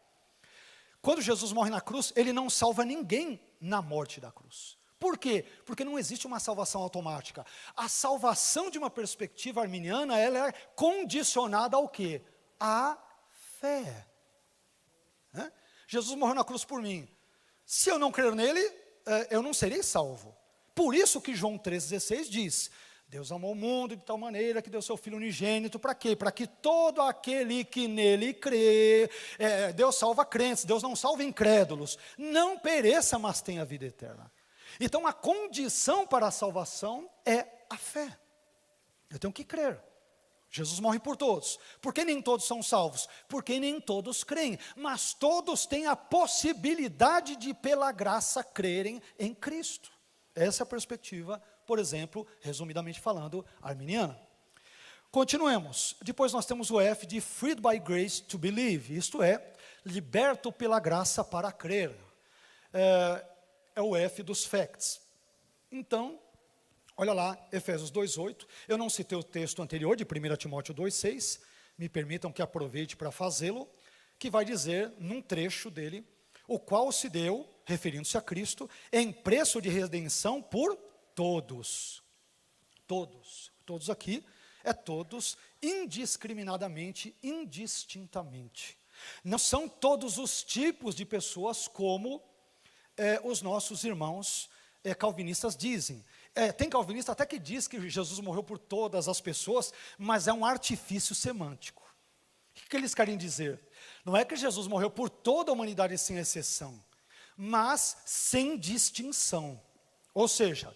Quando Jesus morre na cruz, ele não salva ninguém na morte da cruz. Por quê? Porque não existe uma salvação automática. A salvação de uma perspectiva arminiana, ela é condicionada ao quê? À fé. Jesus morreu na cruz por mim. Se eu não crer nele, eu não serei salvo. Por isso que João 3,16 diz: Deus amou o mundo de tal maneira que deu seu Filho unigênito, para quê? Para que todo aquele que nele crê, Deus salva crentes, Deus não salva incrédulos, não pereça, mas tenha vida eterna. Então a condição para a salvação é a fé. Eu tenho que crer. Jesus morre por todos. Por que nem todos são salvos? Porque nem todos creem, mas todos têm a possibilidade de, pela graça, crerem em Cristo. Essa é a perspectiva, por exemplo, resumidamente falando, arminiana. Continuemos. Depois nós temos o F de freed by grace to believe, isto é, liberto pela graça para crer. É o F dos facts. Então, olha lá, Efésios 2:8, eu não citei o texto anterior de 1 Timóteo 2:6, me permitam que aproveite para fazê-lo, que vai dizer, num trecho dele, o qual se deu, referindo-se a Cristo, em preço de redenção por todos. Todos aqui, é todos, indiscriminadamente, indistintamente. Não são todos os tipos de pessoas como os nossos irmãos calvinistas dizem. Tem calvinista até que diz que Jesus morreu por todas as pessoas, mas é um artifício semântico. O que eles querem dizer? Não é que Jesus morreu por toda a humanidade sem exceção, mas sem distinção. Ou seja,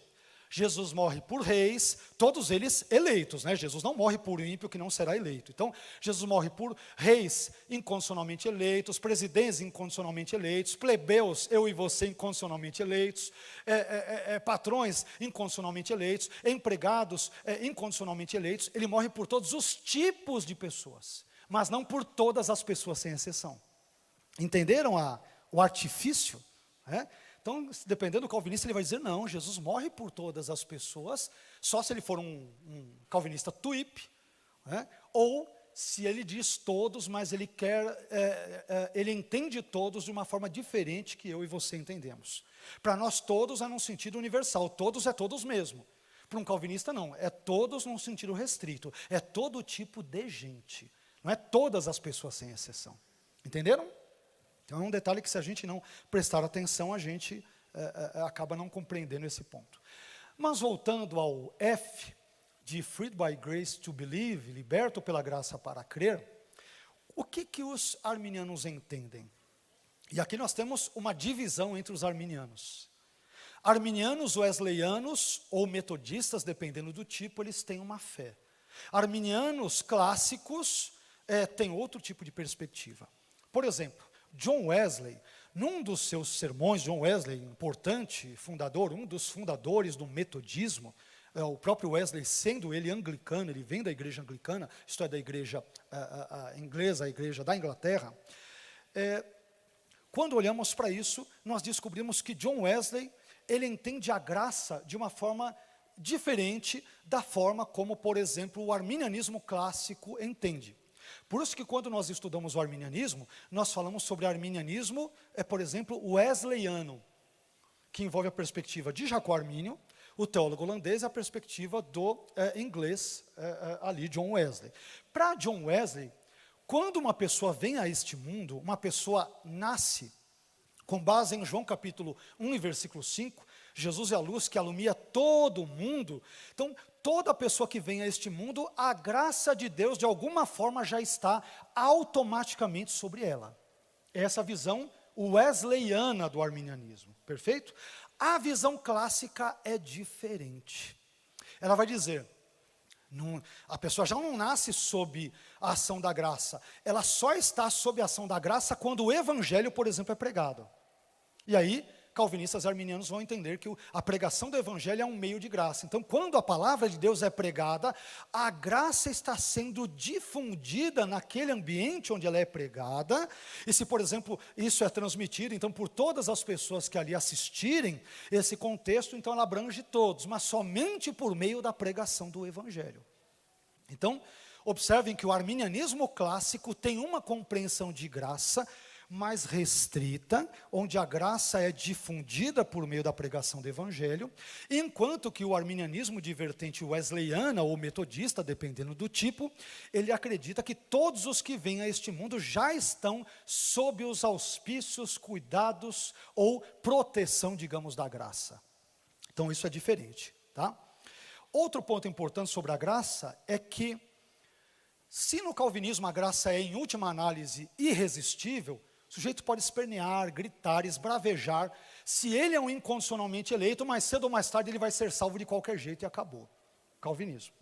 Jesus morre por reis, todos eles eleitos, né? Jesus não morre por ímpio que não será eleito. Então, Jesus morre por reis incondicionalmente eleitos, presidentes incondicionalmente eleitos, plebeus, eu e você incondicionalmente eleitos, patrões incondicionalmente eleitos, empregados incondicionalmente eleitos. Ele morre por todos os tipos de pessoas, mas não por todas as pessoas sem exceção. Entenderam o artifício? Então, dependendo do calvinista, ele vai dizer, não, Jesus morre por todas as pessoas, só se ele for um calvinista tuip, ou se ele diz todos, mas ele ele entende todos de uma forma diferente que eu e você entendemos. Para nós todos é num sentido universal, todos é todos mesmo. Para um calvinista não, é todos num sentido restrito, é todo tipo de gente, não é todas as pessoas sem exceção. Entenderam? Então é um detalhe que se a gente não prestar atenção, a gente acaba não compreendendo esse ponto. Mas voltando ao F, de freed by grace to believe, liberto pela graça para crer, o que os arminianos entendem? E aqui nós temos uma divisão entre os arminianos. Arminianos wesleyanos ou metodistas, dependendo do tipo, eles têm uma fé. Arminianos clássicos têm outro tipo de perspectiva. Por exemplo, John Wesley, num dos seus sermões, John Wesley, importante fundador, um dos fundadores do metodismo, o próprio Wesley, sendo ele anglicano, ele vem da igreja anglicana, isto é, da igreja inglesa, a igreja da Inglaterra. Quando olhamos para isso, nós descobrimos que John Wesley, ele entende a graça de uma forma diferente da forma como, por exemplo, o arminianismo clássico entende. Por isso que quando nós estudamos o arminianismo, nós falamos sobre arminianismo, por exemplo, wesleyano, que envolve a perspectiva de Jacó Armínio, o teólogo holandês, e a perspectiva do inglês, ali, John Wesley. Para John Wesley, quando uma pessoa vem a este mundo, uma pessoa nasce, com base em João capítulo 1 e versículo 5, Jesus é a luz que alumia todo o mundo. Então, toda pessoa que vem a este mundo, a graça de Deus, de alguma forma, já está automaticamente sobre ela. Essa é a visão wesleyana do arminianismo, perfeito? A visão clássica é diferente. Ela vai dizer, a pessoa já não nasce sob a ação da graça, ela só está sob a ação da graça quando o evangelho, por exemplo, é pregado. E aí, calvinistas e arminianos vão entender que a pregação do evangelho é um meio de graça. Então, quando a palavra de Deus é pregada, a graça está sendo difundida naquele ambiente onde ela é pregada, e se, por exemplo, isso é transmitido, então, por todas as pessoas que ali assistirem esse contexto, então ela abrange todos, mas somente por meio da pregação do evangelho. Então, observem que o arminianismo clássico tem uma compreensão de graça mais restrita, onde a graça é difundida por meio da pregação do evangelho, enquanto que o arminianismo de vertente wesleyana ou metodista, dependendo do tipo, ele acredita que todos os que vêm a este mundo já estão sob os auspícios, cuidados ou proteção, digamos, da graça. Então isso é diferente, tá? Outro ponto importante sobre a graça é que, se no calvinismo a graça é, em última análise, irresistível, o sujeito pode espernear, gritar, esbravejar. Se ele é um incondicionalmente eleito, mais cedo ou mais tarde ele vai ser salvo de qualquer jeito e acabou. Calvinismo.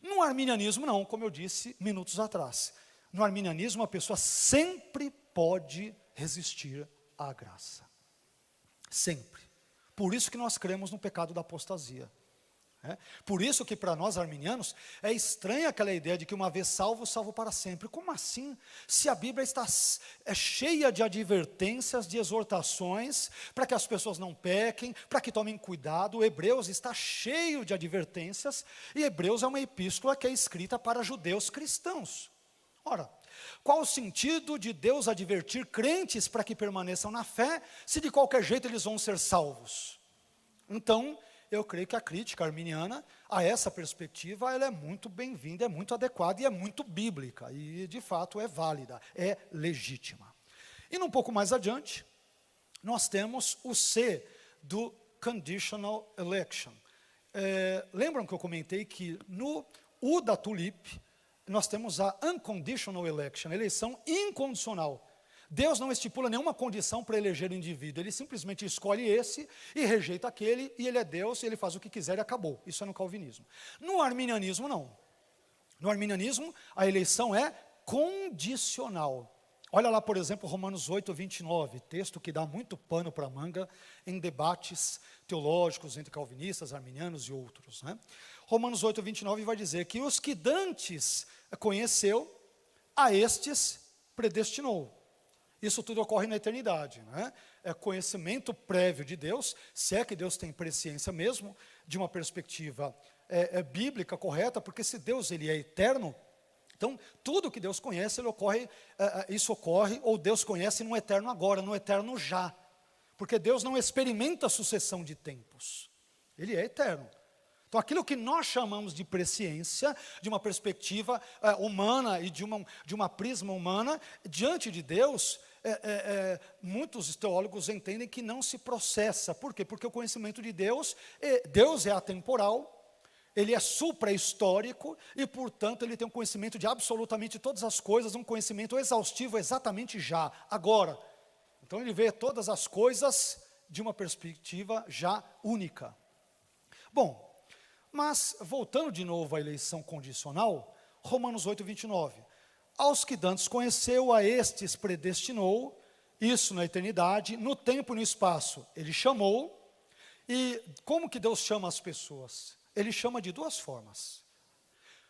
No arminianismo, não, como eu disse minutos atrás. No arminianismo, a pessoa sempre pode resistir à graça. Sempre. Por isso que nós cremos no pecado da apostasia. Por isso que para nós arminianos é estranha aquela ideia de que uma vez salvo, salvo para sempre. Como assim? Se a Bíblia está cheia de advertências, de exortações, para que as pessoas não pequem, para que tomem cuidado. Hebreus está cheio de advertências, e Hebreus é uma epístola que é escrita para judeus cristãos. Ora, qual o sentido de Deus advertir crentes para que permaneçam na fé, se de qualquer jeito eles vão ser salvos? Então, eu creio que a crítica arminiana a essa perspectiva, ela é muito bem-vinda, é muito adequada e é muito bíblica, e de fato é válida, é legítima. E um pouco mais adiante, nós temos o C do conditional election. Lembram que eu comentei que no U da TULIP, nós temos a unconditional election, eleição incondicional. Deus não estipula nenhuma condição para eleger o indivíduo, ele simplesmente escolhe esse e rejeita aquele, e ele é Deus, e ele faz o que quiser e acabou. Isso é no calvinismo. No arminianismo, não. No arminianismo, a eleição é condicional. Olha lá, por exemplo, Romanos 8, 29, texto que dá muito pano para a manga em debates teológicos entre calvinistas, arminianos e outros. Romanos 8, 29 vai dizer que os que dantes conheceu, a estes predestinou. Isso tudo ocorre na eternidade, É conhecimento prévio de Deus, se é que Deus tem presciência mesmo, de uma perspectiva bíblica correta, porque se Deus ele é eterno, então tudo que Deus conhece, isso ocorre, ou Deus conhece no eterno agora, no eterno já, porque Deus não experimenta a sucessão de tempos, ele é eterno. Então, aquilo que nós chamamos de presciência, de uma perspectiva humana e de uma prisma humana, diante de Deus, muitos teólogos entendem que não se processa. Por quê? Porque o conhecimento de Deus é atemporal, ele é supra-histórico e, portanto, ele tem um conhecimento de absolutamente todas as coisas, um conhecimento exaustivo exatamente já, agora. Então, ele vê todas as coisas de uma perspectiva já única. Bom, mas, voltando de novo à eleição condicional, Romanos 8, 29. Aos que dantes conheceu, a estes predestinou, isso na eternidade, no tempo e no espaço, ele chamou. E como que Deus chama as pessoas? Ele chama de duas formas.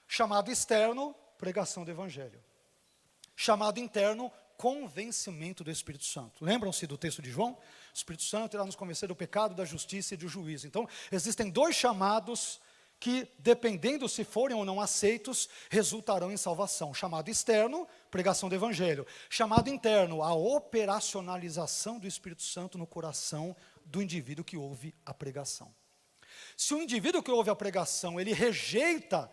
Chamado externo, pregação do Evangelho. Chamado interno, convencimento do Espírito Santo. Lembram-se do texto de João? O Espírito Santo irá nos convencer do pecado, da justiça e do juízo. Então, existem dois chamados que, dependendo se forem ou não aceitos, resultarão em salvação. Chamado externo, pregação do Evangelho. Chamado interno, a operacionalização do Espírito Santo no coração do indivíduo que ouve a pregação. Se o indivíduo que ouve a pregação, ele rejeita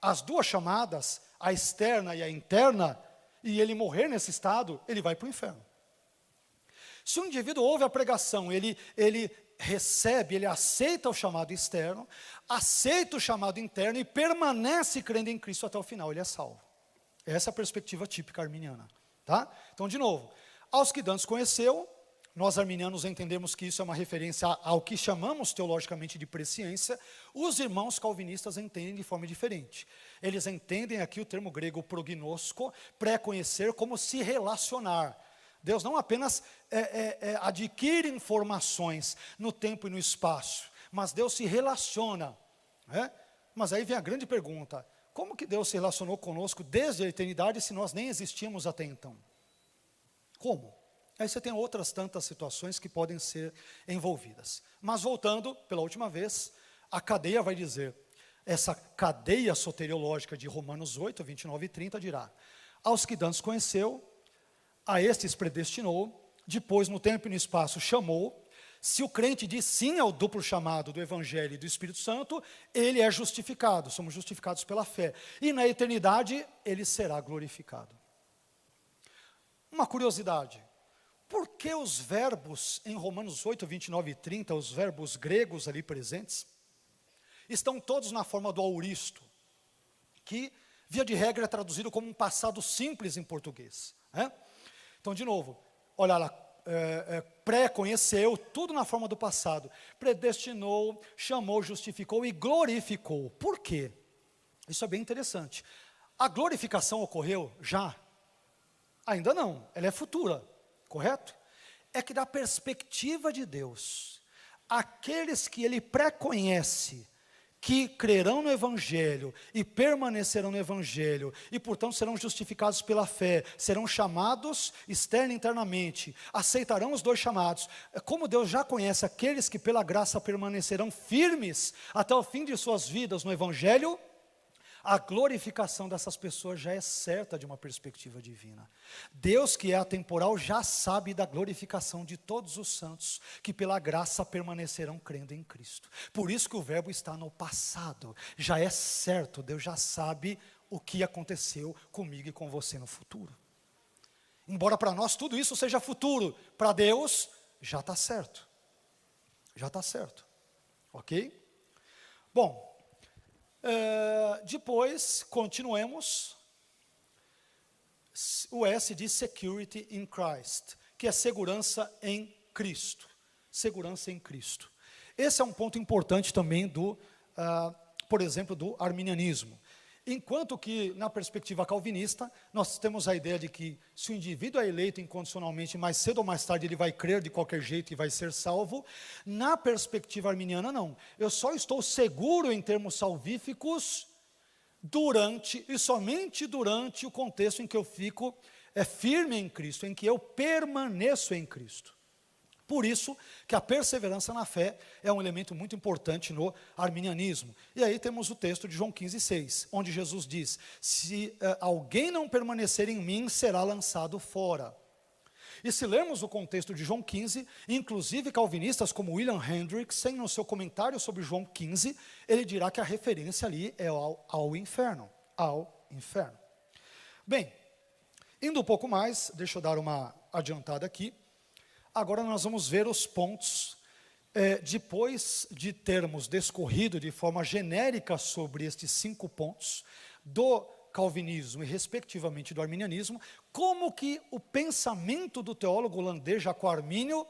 as duas chamadas, a externa e a interna, e ele morrer nesse estado, ele vai para o inferno. Se o indivíduo ouve a pregação, ele recebe, ele aceita o chamado externo, aceita o chamado interno e permanece crendo em Cristo até o final, ele é salvo. Essa é a perspectiva típica arminiana. Tá? Então, de novo, aos que dantes conheceu, nós arminianos entendemos que isso é uma referência ao que chamamos teologicamente de presciência, os irmãos calvinistas entendem de forma diferente. Eles entendem aqui o termo grego prognosko, pré-conhecer, como se relacionar. Deus não apenas adquire informações no tempo e no espaço, mas Deus se relaciona. Mas aí vem a grande pergunta, como que Deus se relacionou conosco desde a eternidade se nós nem existíamos até então? Como? Aí você tem outras tantas situações que podem ser envolvidas. Mas voltando, pela última vez, a cadeia vai dizer, essa cadeia soteriológica de Romanos 8, 29 e 30 dirá, aos que dantes conheceu, a estes predestinou, depois no tempo e no espaço chamou. Se o crente diz sim ao duplo chamado do Evangelho e do Espírito Santo, ele é justificado, somos justificados pela fé. E na eternidade, ele será glorificado. Uma curiosidade, por que os verbos em Romanos 8, 29 e 30, os verbos gregos ali presentes, estão todos na forma do auristo, que, via de regra, é traduzido como um passado simples em português. Então, de novo, olha lá, pré-conheceu, tudo na forma do passado. Predestinou, chamou, justificou e glorificou. Por quê? Isso é bem interessante. A glorificação ocorreu já? Ainda não, ela é futura, correto? É que da perspectiva de Deus, aqueles que Ele pré-conhece, que crerão no Evangelho e permanecerão no Evangelho, e portanto serão justificados pela fé, serão chamados externa e internamente, aceitarão os dois chamados. Como Deus já conhece aqueles que pela graça permanecerão firmes até o fim de suas vidas no Evangelho, a glorificação dessas pessoas já é certa de uma perspectiva divina. Deus, que é atemporal, já sabe da glorificação de todos os santos que pela graça permanecerão crendo em Cristo. Por isso que o verbo está no passado, já é certo, Deus já sabe o que aconteceu comigo e com você no futuro. Embora para nós tudo isso seja futuro, para Deus já está certo. Já está certo, ok? Bom, depois, continuemos, o S de Security in Christ, que é segurança em Cristo, segurança em Cristo. Esse é um ponto importante também por exemplo, do arminianismo. Enquanto que, na perspectiva calvinista, nós temos a ideia de que se o indivíduo é eleito incondicionalmente, mais cedo ou mais tarde ele vai crer de qualquer jeito e vai ser salvo. Na perspectiva arminiana, não. Eu só estou seguro em termos salvíficos durante, e somente durante o contexto em que eu fico firme em Cristo, em que eu permaneço em Cristo. Por isso que a perseverança na fé é um elemento muito importante no arminianismo. E aí temos o texto de João 15,6, onde Jesus diz: se alguém não permanecer em mim, será lançado fora. E se lermos o contexto de João 15, inclusive calvinistas como William Hendriksen, no seu comentário sobre João 15, ele dirá que a referência ali é ao inferno, Bem, indo um pouco mais, deixa eu dar uma adiantada aqui. Agora nós vamos ver os pontos, depois de termos discorrido de forma genérica sobre estes 5 pontos do calvinismo e respectivamente do arminianismo, como que o pensamento do teólogo holandês Jacob Arminio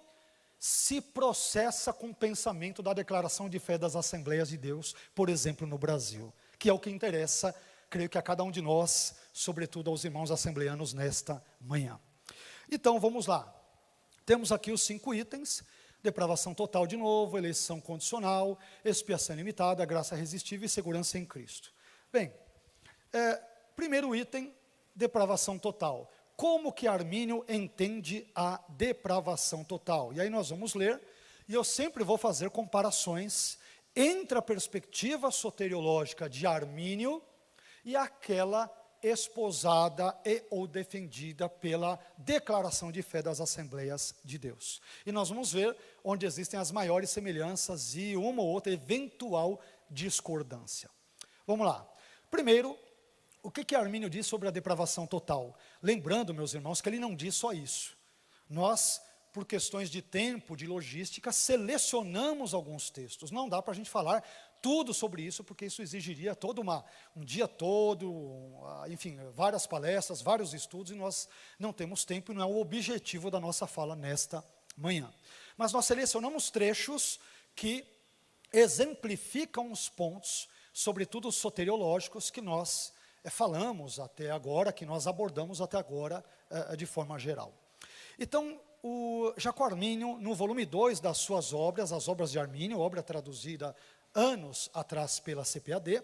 se processa com o pensamento da declaração de fé das Assembleias de Deus, por exemplo, no Brasil, que é o que interessa, creio que a cada um de nós, sobretudo aos irmãos assembleanos nesta manhã. Então vamos lá. Temos aqui os 5 itens: depravação total de novo, eleição condicional, expiação limitada, graça resistível e segurança em Cristo. Bem, primeiro item, depravação total. Como que Armínio entende a depravação total? E aí nós vamos ler, e eu sempre vou fazer comparações entre a perspectiva soteriológica de Armínio e aquela esposada e ou defendida pela declaração de fé das Assembleias de Deus. E nós vamos ver onde existem as maiores semelhanças e uma ou outra eventual discordância. Vamos lá. Primeiro, o que Armínio diz sobre a depravação total? Lembrando, meus irmãos, que ele não diz só isso. Nós, por questões de tempo, de logística, selecionamos alguns textos. Não dá para a gente falar tudo sobre isso, porque isso exigiria todo um dia todo, enfim, várias palestras, vários estudos, e nós não temos tempo, e não é o objetivo da nossa fala nesta manhã. Mas nós selecionamos trechos que exemplificam os pontos, sobretudo os soteriológicos, que nós falamos até agora, que nós abordamos até agora de forma geral. Então, o Jacob Arminio, no volume 2 das suas obras, as obras de Arminio, obra traduzida anos atrás pela CPAD,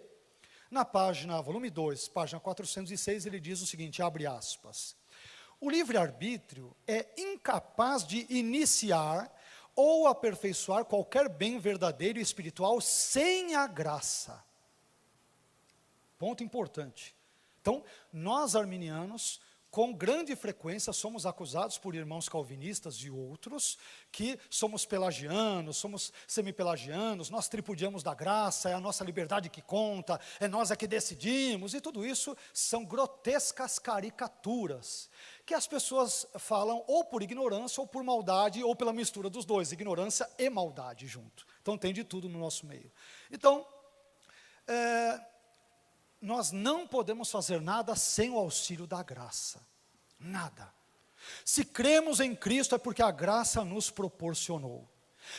na página, volume 2, página 406, ele diz o seguinte, abre aspas: o livre-arbítrio é incapaz de iniciar ou aperfeiçoar qualquer bem verdadeiro e espiritual sem a graça. Ponto importante. Então, nós arminianos, com grande frequência, somos acusados por irmãos calvinistas e outros, que somos pelagianos, somos semipelagianos, nós tripudiamos da graça, é a nossa liberdade que conta, é nós é que decidimos, e tudo isso são grotescas caricaturas, que as pessoas falam ou por ignorância, ou por maldade, ou pela mistura dos dois, ignorância e maldade junto. Então tem de tudo no nosso meio. Então, nós não podemos fazer nada sem o auxílio da graça. Nada. Se cremos em Cristo é porque a graça nos proporcionou.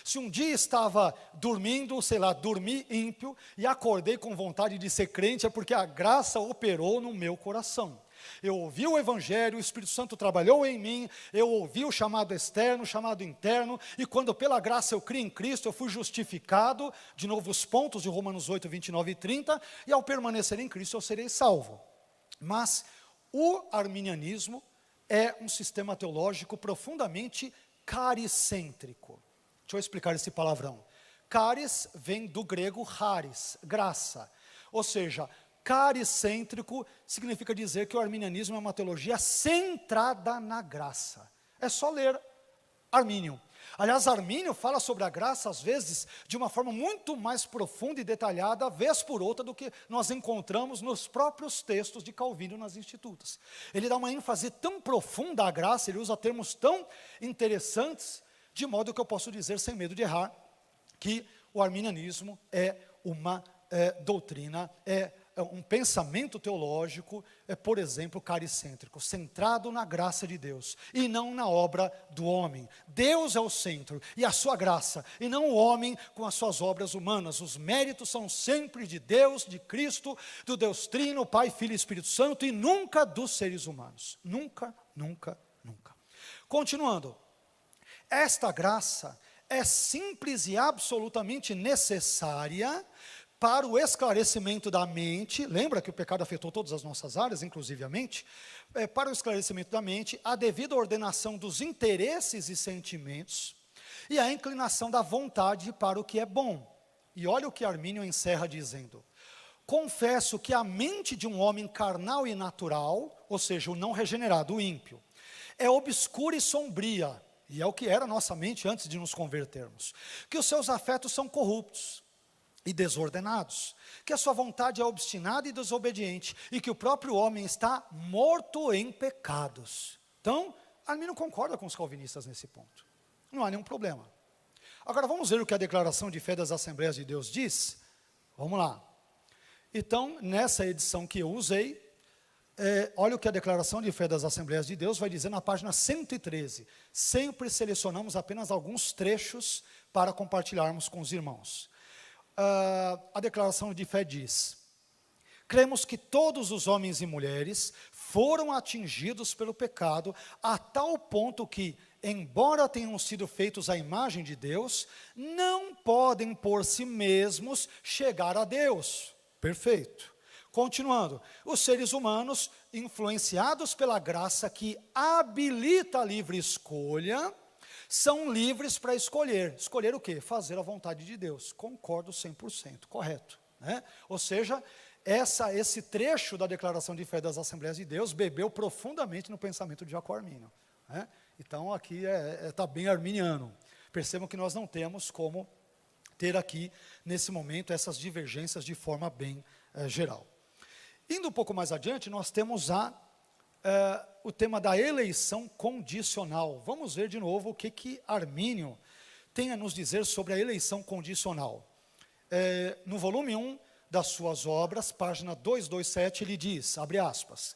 Se um dia estava dormindo, sei lá, dormi ímpio e acordei com vontade de ser crente, é porque a graça operou no meu coração. Eu ouvi o Evangelho, o Espírito Santo trabalhou em mim, eu ouvi o chamado externo, o chamado interno, e quando pela graça eu criei em Cristo, eu fui justificado, de novo os pontos de Romanos 8, 29 e 30, e ao permanecer em Cristo eu serei salvo. Mas o arminianismo é um sistema teológico profundamente caricêntrico. Deixa eu explicar esse palavrão. Caris vem do grego charis, graça. Ou seja, caricêntrico significa dizer que o arminianismo é uma teologia centrada na graça. É só ler Armínio. Aliás, Armínio fala sobre a graça, às vezes, de uma forma muito mais profunda e detalhada, vez por outra, do que nós encontramos nos próprios textos de Calvino nas Institutas. Ele dá uma ênfase tão profunda à graça, ele usa termos tão interessantes, de modo que eu posso dizer, sem medo de errar, que o arminianismo é uma doutrina, é um pensamento teológico, por exemplo, caricêntrico, centrado na graça de Deus, e não na obra do homem. Deus é o centro, e a sua graça, e não o homem com as suas obras humanas. Os méritos são sempre de Deus, de Cristo, do Deus Trino, Pai, Filho e Espírito Santo, e nunca dos seres humanos. Nunca, nunca, nunca. Continuando, esta graça é simples e absolutamente necessária para o esclarecimento da mente. Lembra que o pecado afetou todas as nossas áreas, inclusive a mente? Para o esclarecimento da mente, a devida ordenação dos interesses e sentimentos, e a inclinação da vontade para o que é bom. E olha o que Armínio encerra dizendo: confesso que a mente de um homem carnal e natural, ou seja, o não regenerado, o ímpio, é obscura e sombria, e é o que era a nossa mente antes de nos convertermos, que os seus afetos são corruptos e desordenados, que a sua vontade é obstinada e desobediente, e que o próprio homem está morto em pecados. Então, Armínio concorda com os calvinistas nesse ponto. Não há nenhum problema. Agora vamos ver o que a declaração de fé das Assembleias de Deus diz? Vamos lá. Então, nessa edição que eu usei, olha o que a declaração de fé das Assembleias de Deus vai dizer na página 113. Sempre selecionamos apenas alguns trechos para compartilharmos com os irmãos. A declaração de fé diz: cremos que todos os homens e mulheres foram atingidos pelo pecado a tal ponto que, embora tenham sido feitos à imagem de Deus, não podem por si mesmos chegar a Deus. Perfeito. Continuando, os seres humanos, influenciados pela graça que habilita a livre escolha, são livres para escolher. Escolher o quê? Fazer a vontade de Deus. Concordo 100%, correto. Né? Ou seja, esse trecho da declaração de fé das Assembleias de Deus bebeu profundamente no pensamento de Jacó Armínio. Né? Então aqui está bem arminiano. Percebam que nós não temos como ter aqui, nesse momento, essas divergências de forma bem geral. Indo um pouco mais adiante, nós temos o tema da eleição condicional. Vamos ver de novo o que Armínio tem a nos dizer sobre a eleição condicional. No volume 1 das suas obras, página 227, ele diz, abre aspas,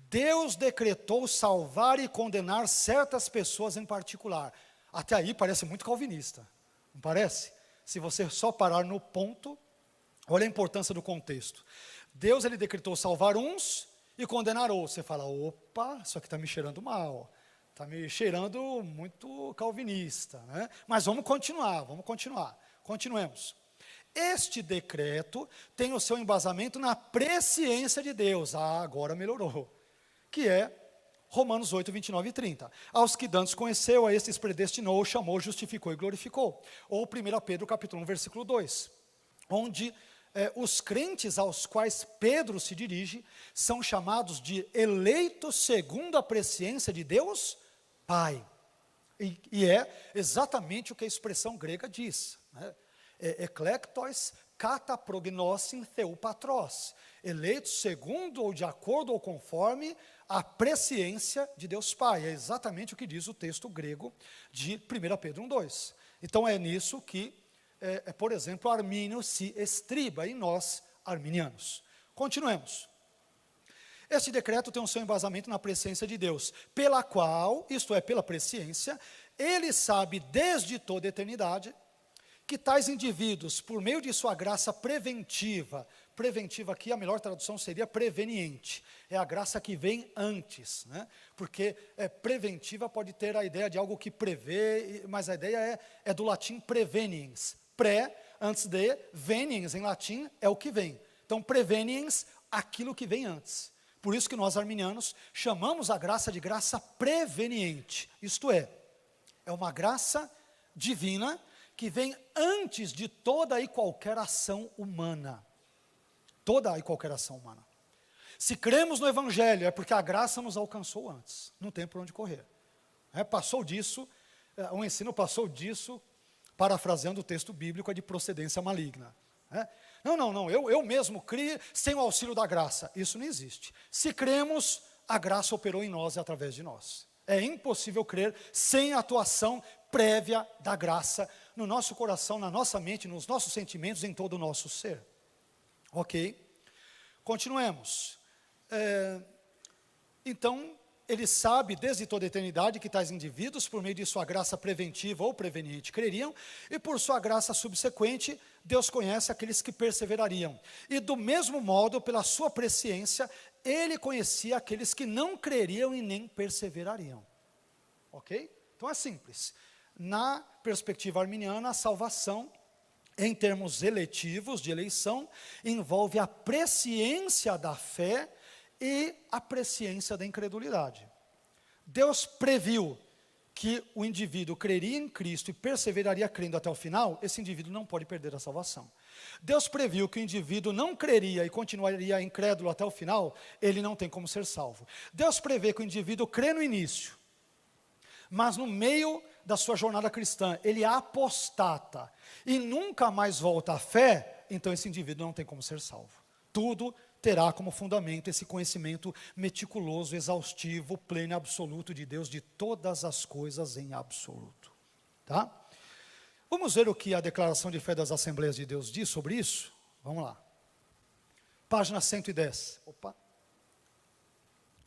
Deus decretou salvar e condenar certas pessoas em particular. Até aí parece muito calvinista, não parece? Se você só parar no ponto, olha a importância do contexto. Deus, ele decretou salvar uns e condenar outros. Você fala, opa, isso aqui está me cheirando mal, está me cheirando muito calvinista, né? Mas vamos continuar, continuemos. Este decreto tem o seu embasamento na presciência de Deus, agora melhorou, que é Romanos 8, 29 e 30. Aos que dantes conheceu, a estes predestinou, chamou, justificou e glorificou. Ou 1 Pedro capítulo 1, versículo 2, onde os crentes aos quais Pedro se dirige são chamados de eleitos segundo a presciência de Deus Pai. E é exatamente o que a expressão grega diz. Né? Eklektos kata prognosin theu patros. Eleitos segundo ou de acordo ou conforme a presciência de Deus Pai. É exatamente o que diz o texto grego de 1 Pedro 1,2. Então é nisso que por exemplo, Armínio se estriba em nós, arminianos. Continuemos. Este decreto tem o seu embasamento na presciência de Deus, pela qual, isto é, pela presciência, Ele sabe desde toda a eternidade que tais indivíduos, por meio de sua graça preventiva aqui, a melhor tradução seria preveniente, é a graça que vem antes, né? Porque preventiva pode ter a ideia de algo que prevê, mas a ideia é do latim preveniens, antes de, veniens em latim é o que vem, então preveniens, aquilo que vem antes. Por isso que nós arminianos chamamos a graça de graça preveniente, isto é uma graça divina que vem antes de toda e qualquer ação humana. Toda e qualquer ação humana. Se cremos no Evangelho, é porque a graça nos alcançou antes, não tem por onde correr. Passou disso, o ensino passou disso, parafraseando o texto bíblico, é de procedência maligna. Não, eu mesmo criei sem o auxílio da graça. Isso não existe. Se cremos, a graça operou em nós e através de nós. É impossível crer sem a atuação prévia da graça no nosso coração, na nossa mente, nos nossos sentimentos, em todo o nosso ser. Ok? Continuemos. Então, ele sabe desde toda a eternidade que tais indivíduos, por meio de sua graça preventiva ou preveniente, creriam, e por sua graça subsequente, Deus conhece aqueles que perseverariam. E do mesmo modo, pela sua presciência, ele conhecia aqueles que não creriam e nem perseverariam. Ok? Então é simples. Na perspectiva arminiana, a salvação, em termos eletivos, de eleição, envolve a presciência da fé e a presciência da incredulidade. Deus previu que o indivíduo creria em Cristo e perseveraria crendo até o final, esse indivíduo não pode perder a salvação. Deus previu que o indivíduo não creria e continuaria incrédulo até o final, ele não tem como ser salvo. Deus prevê que o indivíduo crê no início, mas no meio da sua jornada cristã, ele apostata e nunca mais volta à fé, então esse indivíduo não tem como ser salvo. Tudo terá como fundamento esse conhecimento meticuloso, exaustivo, pleno e absoluto de Deus, de todas as coisas em absoluto. Tá? Vamos ver o que a declaração de fé das Assembleias de Deus diz sobre isso? Vamos lá. Página 110. Opa.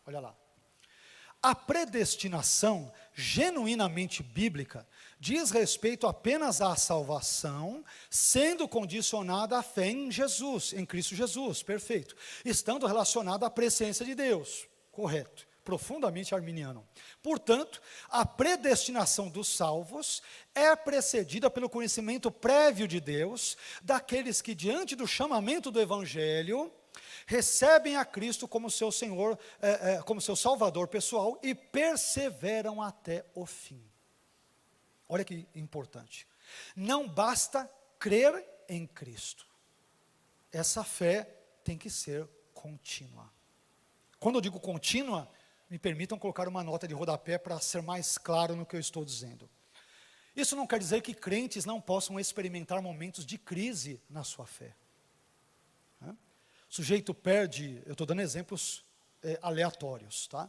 Olha lá. A predestinação genuinamente bíblica diz respeito apenas à salvação, sendo condicionada à fé em Jesus, em Cristo Jesus, perfeito. Estando relacionada à presciência de Deus, correto, profundamente arminiano. Portanto, a predestinação dos salvos é precedida pelo conhecimento prévio de Deus, daqueles que diante do chamamento do Evangelho, recebem a Cristo como seu Senhor, como seu Salvador pessoal e perseveram até o fim. Olha que importante. Não basta crer em Cristo. Essa fé tem que ser contínua. Quando eu digo contínua, me permitam colocar uma nota de rodapé para ser mais claro no que eu estou dizendo. Isso não quer dizer que crentes não possam experimentar momentos de crise na sua fé. O sujeito perde, eu estou dando exemplos aleatórios, tá?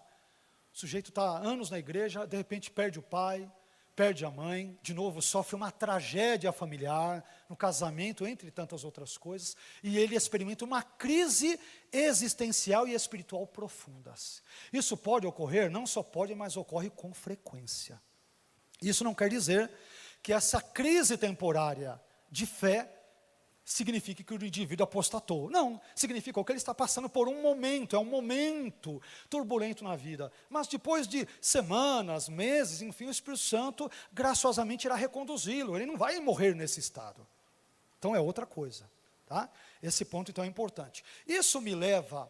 O sujeito está há anos na igreja, de repente perde o pai, perde a mãe, de novo sofre uma tragédia familiar, no casamento, entre tantas outras coisas, e ele experimenta uma crise existencial e espiritual profundas. Isso pode ocorrer, não só pode, mas ocorre com frequência. Isso não quer dizer que essa crise temporária de fé significa que o indivíduo apostatou. Não, significa que ele está passando por um momento, é um momento turbulento na vida. Mas depois de semanas, meses, enfim, o Espírito Santo graciosamente irá reconduzi-lo. Ele não vai morrer nesse estado. Então é outra coisa. Tá? Esse ponto então é importante. Isso me leva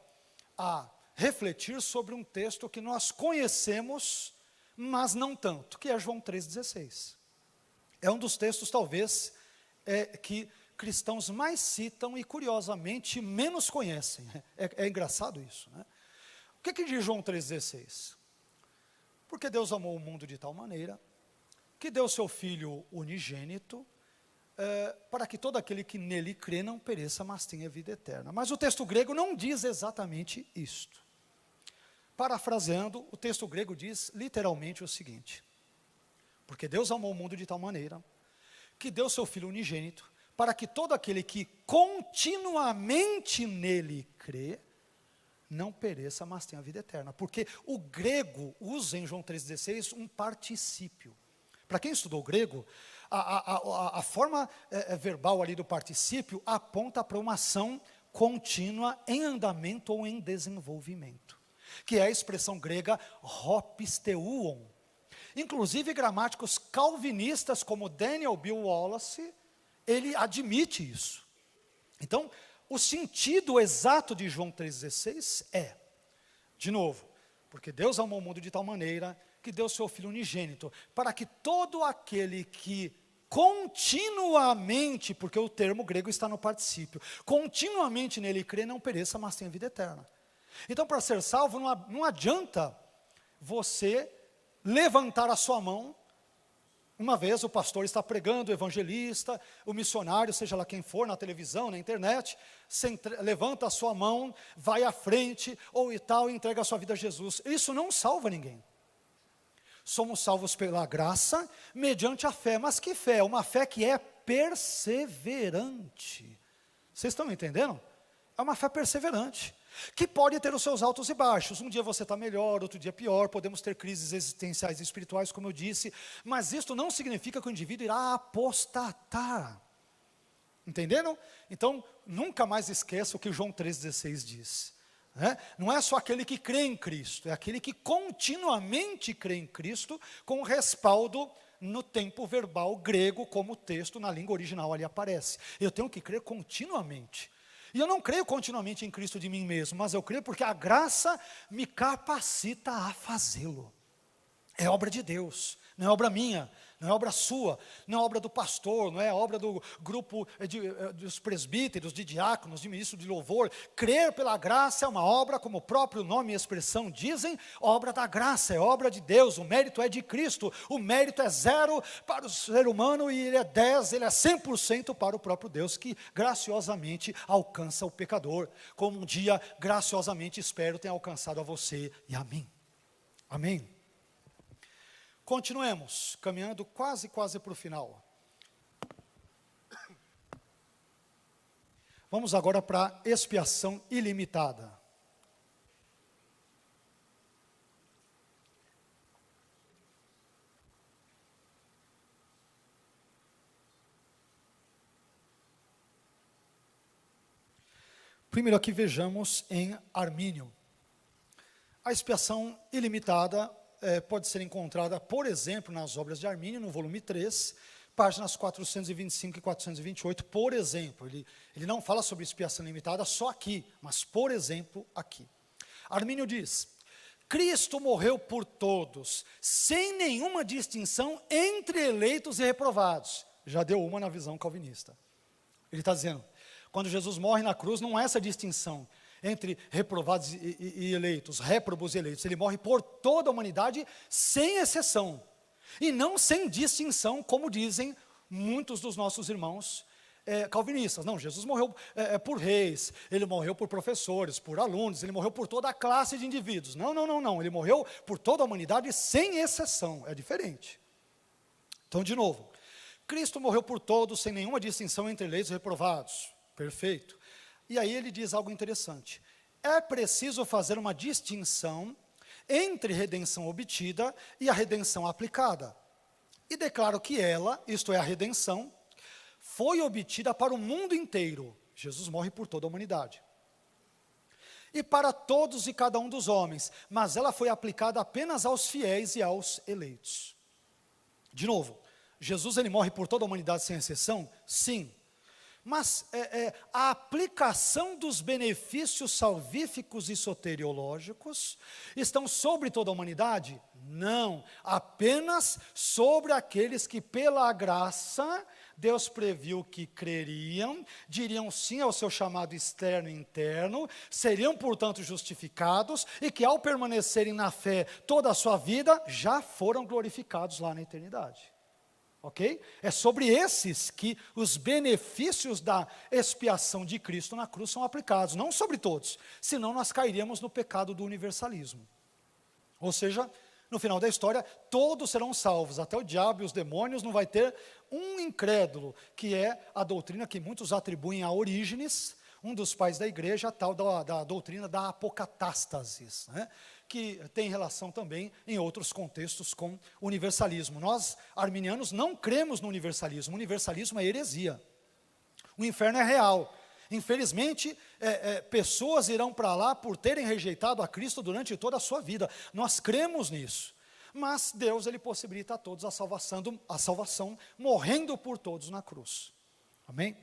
a refletir sobre um texto que nós conhecemos, mas não tanto, que é João 3,16. É um dos textos, talvez, que cristãos mais citam e, curiosamente, menos conhecem. É engraçado isso, né? O que diz João 3,16? Porque Deus amou o mundo de tal maneira, que deu seu Filho unigênito, para que todo aquele que nele crê não pereça, mas tenha vida eterna. Mas o texto grego não diz exatamente isto. Parafraseando, o texto grego diz literalmente o seguinte: porque Deus amou o mundo de tal maneira, que deu seu Filho unigênito, para que todo aquele que continuamente nele crê, não pereça, mas tenha vida eterna. Porque o grego usa em João 3,16 um particípio, Para quem estudou grego, a forma verbal ali do particípio aponta para uma ação contínua em andamento ou em desenvolvimento, que é a expressão grega hopisteuon. Inclusive gramáticos calvinistas como Daniel Bill Wallace, ele admite isso. Então, o sentido exato de João 3,16 é, de novo, porque Deus amou o mundo de tal maneira que deu seu Filho unigênito, para que todo aquele que continuamente, porque o termo grego está no particípio, continuamente nele crê, não pereça, mas tenha vida eterna. Então, para ser salvo, não adianta você levantar a sua mão. Uma vez o pastor está pregando, o evangelista, o missionário, seja lá quem for, na televisão, na internet, levanta a sua mão, vai à frente, ou e tal, e entrega a sua vida a Jesus. Isso não salva ninguém. Somos salvos pela graça, mediante a fé. Mas que fé? Uma fé que é perseverante. Vocês estão entendendo? É uma fé perseverante, que pode ter os seus altos e baixos. Um dia você está melhor, outro dia pior, podemos ter crises existenciais e espirituais, como eu disse, mas isto não significa que o indivíduo irá apostatar. Entenderam? Então, nunca mais esqueça o que João 3,16 diz. Não é só aquele que crê em Cristo, é aquele que continuamente crê em Cristo, com respaldo no tempo verbal grego, como o texto na língua original ali aparece. Eu tenho que crer continuamente. E eu não creio continuamente em Cristo de mim mesmo, mas eu creio porque a graça me capacita a fazê-lo. É obra de Deus, não é obra minha, não é obra sua, não é obra do pastor, não é obra do grupo dos presbíteros, de diáconos, de ministros de louvor. Crer pela graça é uma obra, como o próprio nome e expressão dizem, obra da graça, é obra de Deus, o mérito é de Cristo, o mérito é 0 para o ser humano e ele é 10, ele é 100% para o próprio Deus, que graciosamente alcança o pecador, como um dia graciosamente espero tenha alcançado a você e a mim. Amém? Continuemos, caminhando quase para o final. Vamos agora para a expiação ilimitada. Primeiro aqui vejamos em Armínio. A expiação ilimitada pode ser encontrada, por exemplo, nas obras de Armínio, no volume 3, páginas 425 e 428, por exemplo. Ele não fala sobre expiação limitada só aqui, mas, por exemplo, aqui. Armínio diz: Cristo morreu por todos, sem nenhuma distinção entre eleitos e reprovados. Já deu uma na visão calvinista. Ele está dizendo, quando Jesus morre na cruz, não há essa distinção entre reprovados e eleitos, réprobos e eleitos. Ele morre por toda a humanidade, sem exceção. E não sem distinção, como dizem muitos dos nossos irmãos calvinistas. Não, Jesus morreu por reis, ele morreu por professores, por alunos, ele morreu por toda a classe de indivíduos. Não. Ele morreu por toda a humanidade, sem exceção. É diferente. Então, de novo, Cristo morreu por todos, sem nenhuma distinção entre eleitos e reprovados. Perfeito. E aí ele diz algo interessante. É preciso fazer uma distinção entre redenção obtida e a redenção aplicada. E declaro que ela, isto é, a redenção, foi obtida para o mundo inteiro. Jesus morre por toda a humanidade. E para todos e cada um dos homens, mas ela foi aplicada apenas aos fiéis e aos eleitos. De novo, Jesus ele morre por toda a humanidade sem exceção? Sim. Mas a aplicação dos benefícios salvíficos e soteriológicos estão sobre toda a humanidade? Não, apenas sobre aqueles que pela graça Deus previu que creriam, diriam sim ao seu chamado externo e interno, seriam portanto justificados e que ao permanecerem na fé toda a sua vida, já foram glorificados lá na eternidade. Ok? É sobre esses que os benefícios da expiação de Cristo na cruz são aplicados, não sobre todos, senão nós cairíamos no pecado do universalismo. Ou seja, no final da história, todos serão salvos, até o diabo e os demônios, não vai ter um incrédulo, que é a doutrina que muitos atribuem a Orígenes, um dos pais da igreja, a tal da doutrina da apocatástasis, né? que tem relação também, em outros contextos, com universalismo. Nós, arminianos, não cremos no universalismo. O universalismo é heresia. O inferno é real. Infelizmente, pessoas irão para lá por terem rejeitado a Cristo durante toda a sua vida. Nós cremos nisso. Mas Deus, Ele possibilita a todos a salvação, morrendo por todos na cruz. Amém?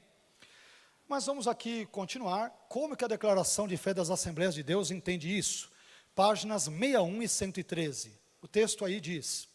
Mas vamos aqui continuar. Como que a declaração de fé das Assembleias de Deus entende isso? Páginas 61 e 113. O texto aí diz: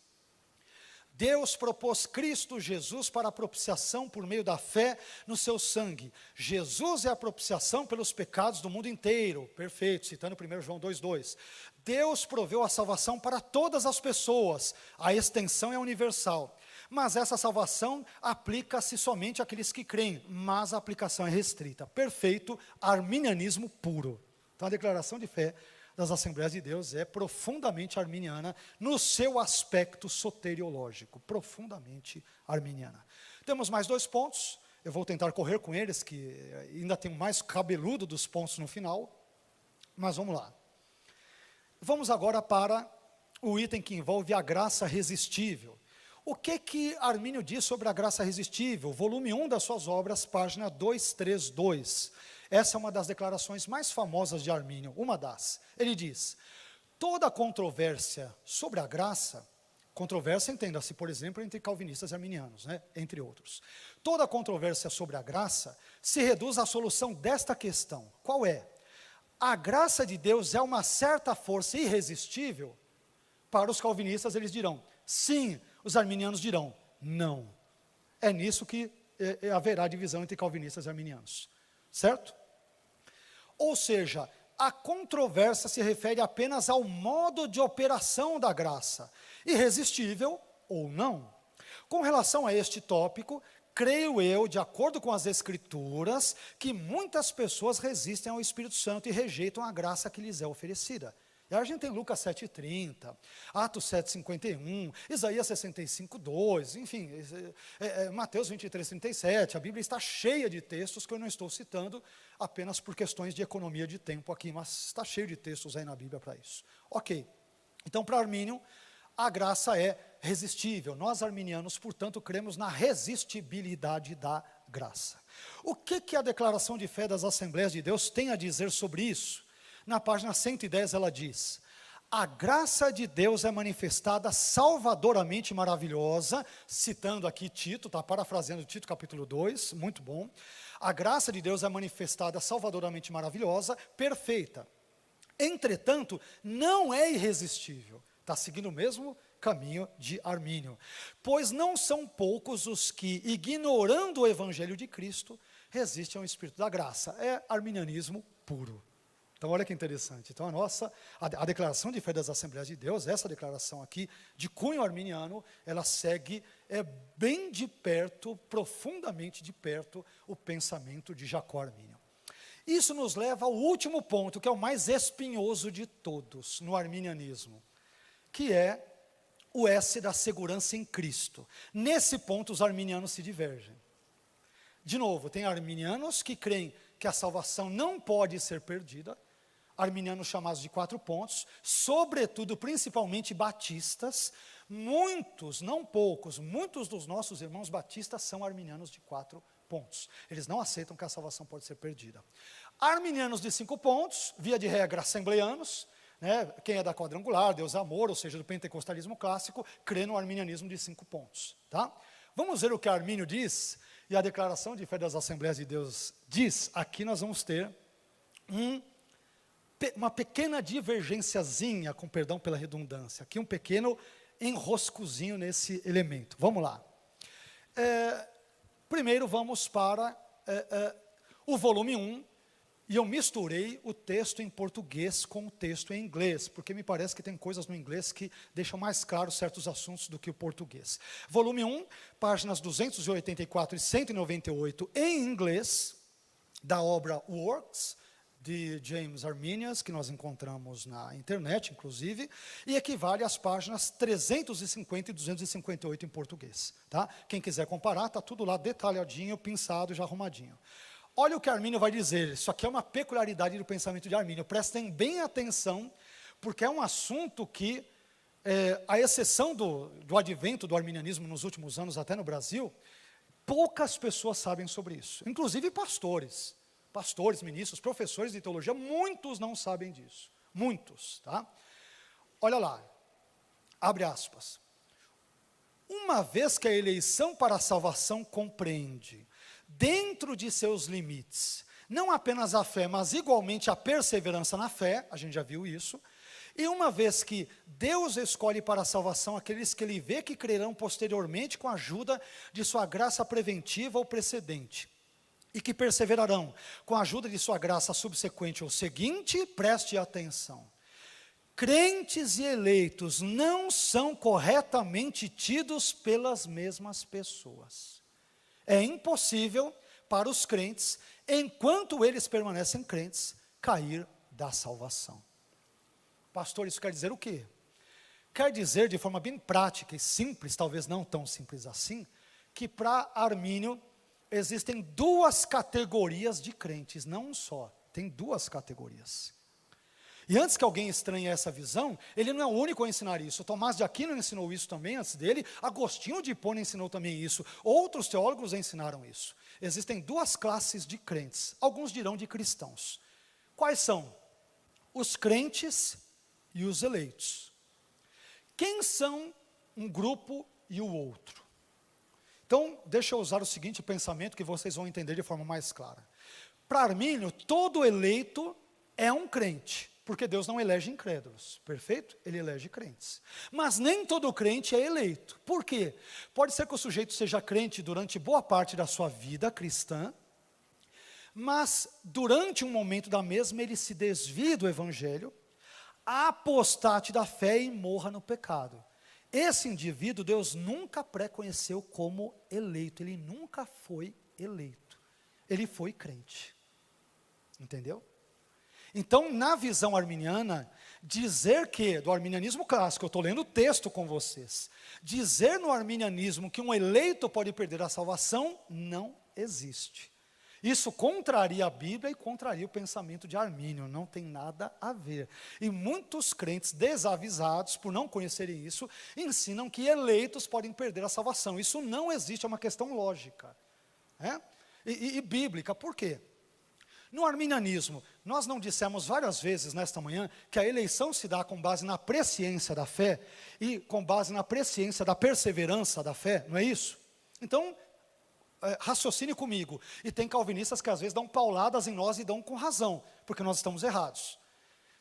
Deus propôs Cristo Jesus para a propiciação por meio da fé no seu sangue. Jesus é a propiciação pelos pecados do mundo inteiro. Perfeito, citando 1 João 2,2. Deus proveu a salvação para todas as pessoas. A extensão é universal. Mas essa salvação aplica-se somente àqueles que creem, mas a aplicação é restrita. Perfeito arminianismo puro. Então a declaração de fé das Assembleias de Deus é profundamente arminiana no seu aspecto soteriológico, profundamente arminiana. Temos mais 2 pontos, eu vou tentar correr com eles, que ainda tem o mais cabeludo dos pontos no final, mas vamos lá. Vamos agora para o item que envolve a graça resistível. O que Armínio diz sobre a graça resistível? Volume 1 das suas obras, página 232. Essa é uma das declarações mais famosas de Armínio, uma das. Ele diz: toda controvérsia sobre a graça, controvérsia entenda-se, por exemplo, entre calvinistas e arminianos, né? Entre outros. Toda controvérsia sobre a graça se reduz à solução desta questão. Qual é? A graça de Deus é uma certa força irresistível? Para os calvinistas eles dirão sim, os arminianos dirão não. É nisso que haverá divisão entre calvinistas e arminianos. Certo? Ou seja, a controvérsia se refere apenas ao modo de operação da graça, irresistível ou não. Com relação a este tópico, creio eu, de acordo com as Escrituras, que muitas pessoas resistem ao Espírito Santo e rejeitam a graça que lhes é oferecida. E a gente tem Lucas 7,30, Atos 7,51, Isaías 65,2, enfim, Mateus 23,37, a Bíblia está cheia de textos que eu não estou citando apenas por questões de economia de tempo aqui, mas está cheio de textos aí na Bíblia para isso. Ok, então para Armínio, a graça é resistível. Nós arminianos, portanto, cremos na resistibilidade da graça. O que a declaração de fé das Assembleias de Deus tem a dizer sobre isso? Na página 110 ela diz: a graça de Deus é manifestada salvadoramente maravilhosa, citando aqui Tito, está parafraseando Tito capítulo 2, muito bom. A graça de Deus é manifestada salvadoramente maravilhosa, perfeita. Entretanto, não é irresistível. Está seguindo o mesmo caminho de Armínio. Pois não são poucos os que, ignorando o evangelho de Cristo, resistem ao Espírito da graça. É arminianismo puro. Então, olha que interessante. Então, a declaração de fé das Assembleias de Deus, essa declaração aqui, de cunho arminiano, ela segue bem de perto, profundamente de perto, o pensamento de Jacó Armínio. Isso nos leva ao último ponto, que é o mais espinhoso de todos, no arminianismo, que é o S da segurança em Cristo. Nesse ponto, os arminianos se divergem. De novo, tem arminianos que creem que a salvação não pode ser perdida, arminianos chamados de 4 pontos, sobretudo, principalmente batistas. Muitos, não poucos, muitos dos nossos irmãos batistas são arminianos de 4 pontos. Eles não aceitam que a salvação pode ser perdida. Arminianos de 5 pontos, via de regra assembleianos, né, quem é da quadrangular, Deus é amor, ou seja, do pentecostalismo clássico, crê no arminianismo de 5 pontos. Tá? Vamos ver o que Armínio diz, e a declaração de fé das Assembleias de Deus diz. Aqui nós vamos ter uma pequena divergênciazinha, com perdão pela redundância, aqui um pequeno enroscozinho nesse elemento. Vamos lá. Primeiro vamos para o volume 1, e eu misturei o texto em português com o texto em inglês, porque me parece que tem coisas no inglês que deixam mais claros certos assuntos do que o português. Volume 1, páginas 284 e 198 em inglês, da obra Works, de James Arminius, que nós encontramos na internet, inclusive, e equivale às páginas 350 e 258 em português. Tá? Quem quiser comparar, está tudo lá detalhadinho, pinçado, já arrumadinho. Olha o que Armínio vai dizer. Isso aqui é uma peculiaridade do pensamento de Armínio. Prestem bem atenção, porque é um assunto que, à exceção do advento do arminianismo nos últimos anos, até no Brasil, poucas pessoas sabem sobre isso, inclusive pastores, ministros, professores de teologia, muitos não sabem disso, muitos, tá? Olha lá, abre aspas. Uma vez que a eleição para a salvação compreende, dentro de seus limites, não apenas a fé, mas igualmente a perseverança na fé, a gente já viu isso, e uma vez que Deus escolhe para a salvação aqueles que Ele vê que crerão posteriormente com a ajuda de sua graça preventiva ou precedente, e que perseverarão com a ajuda de sua graça subsequente ou seguinte, preste atenção. Crentes e eleitos não são corretamente tidos pelas mesmas pessoas. É impossível para os crentes, enquanto eles permanecem crentes, cair da salvação. Pastor, isso quer dizer o quê? Quer dizer, de forma bem prática e simples, talvez não tão simples assim, que para Armínio existem duas categorias de crentes, não só, tem duas categorias. E antes que alguém estranhe essa visão, ele não é o único a ensinar isso. Tomás de Aquino ensinou isso também antes dele, Agostinho de Hipona ensinou também isso, outros teólogos ensinaram isso. Existem duas classes de crentes, alguns dirão de cristãos. Quais são? Os crentes e os eleitos. Quem são um grupo e o outro? Então, deixa eu usar o seguinte pensamento que vocês vão entender de forma mais clara. Para Armínio, todo eleito é um crente, porque Deus não elege incrédulos, perfeito? Ele elege crentes. Mas nem todo crente é eleito. Por quê? Pode ser que o sujeito seja crente durante boa parte da sua vida cristã, mas durante um momento da mesma ele se desvie do evangelho, apostate da fé e morra no pecado. Esse indivíduo Deus nunca pré-conheceu como eleito, ele nunca foi eleito, ele foi crente, entendeu? Então, na visão arminiana, dizer que, do arminianismo clássico, eu estou lendo o texto com vocês, dizer no arminianismo que um eleito pode perder a salvação, não existe. Isso contraria a Bíblia e contraria o pensamento de Armínio, não tem nada a ver. E muitos crentes desavisados, por não conhecerem isso, ensinam que eleitos podem perder a salvação. Isso não existe, é uma questão lógica, e bíblica. Por quê? No arminianismo, nós não dissemos várias vezes nesta manhã que a eleição se dá com base na presciência da fé e com base na presciência da perseverança da fé, não é isso? Então, raciocine comigo. E tem calvinistas que às vezes dão pauladas em nós e dão com razão, porque nós estamos errados.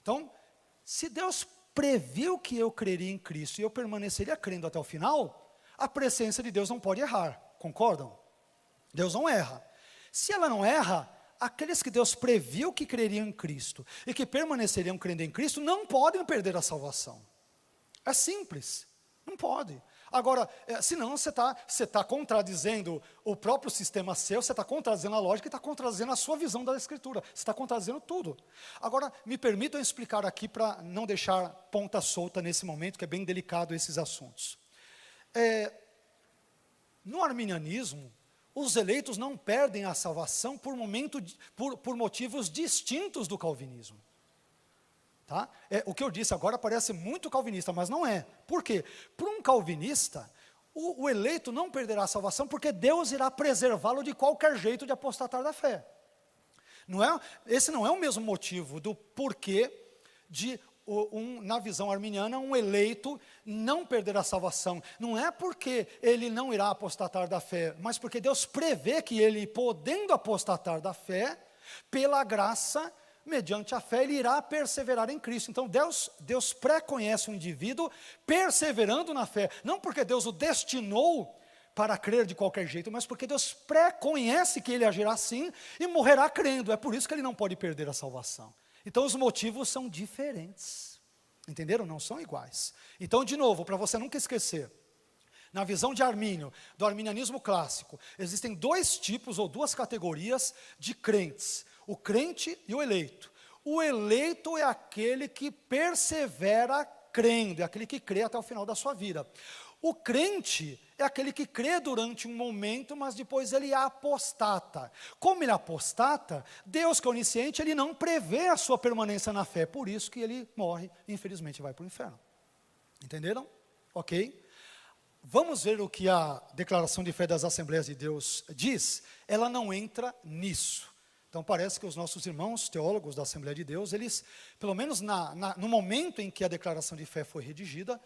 Então, se Deus previu que eu creria em Cristo e eu permaneceria crendo até o final, a presciência de Deus não pode errar, concordam? Deus não erra. Se ela não erra, aqueles que Deus previu que creriam em Cristo e que permaneceriam crendo em Cristo não podem perder a salvação. É simples, não pode. Agora, senão você está contradizendo o próprio sistema seu, você está contradizendo a lógica e está contradizendo a sua visão da Escritura, você está contradizendo tudo. Agora, me permitam explicar aqui para não deixar ponta solta nesse momento, que é bem delicado esses assuntos. No arminianismo, os eleitos não perdem a salvação por motivos distintos do calvinismo. Tá? O que eu disse agora parece muito calvinista, mas não é. Por quê? Para um calvinista, o eleito não perderá a salvação porque Deus irá preservá-lo de qualquer jeito de apostatar da fé. Esse não é o mesmo motivo do porquê de, na visão arminiana, um eleito não perder a salvação. Não é porque ele não irá apostatar da fé, mas porque Deus prevê que ele, podendo apostatar da fé, pela graça, mediante a fé, ele irá perseverar em Cristo. Então, Deus pré-conhece o indivíduo perseverando na fé, não porque Deus o destinou para crer de qualquer jeito, mas porque Deus pré-conhece que ele agirá assim e morrerá crendo. É por isso que ele não pode perder a salvação. Então, os motivos são diferentes, entenderam? Não são iguais. Então, de novo, para você nunca esquecer, na visão de Armínio, do arminianismo clássico, existem dois tipos ou duas categorias de crentes: o crente e o eleito. O eleito é aquele que persevera crendo, é aquele que crê até o final da sua vida. O crente é aquele que crê durante um momento, mas depois ele apostata. Como ele apostata, Deus que é onisciente, ele não prevê a sua permanência na fé, por isso que ele morre e infelizmente vai para o inferno. Entenderam? Ok? Vamos ver o que a declaração de fé das Assembleias de Deus diz. Ela não entra nisso. Então parece que os nossos irmãos teólogos da Assembleia de Deus, eles, pelo menos no momento em que a declaração de fé foi redigida,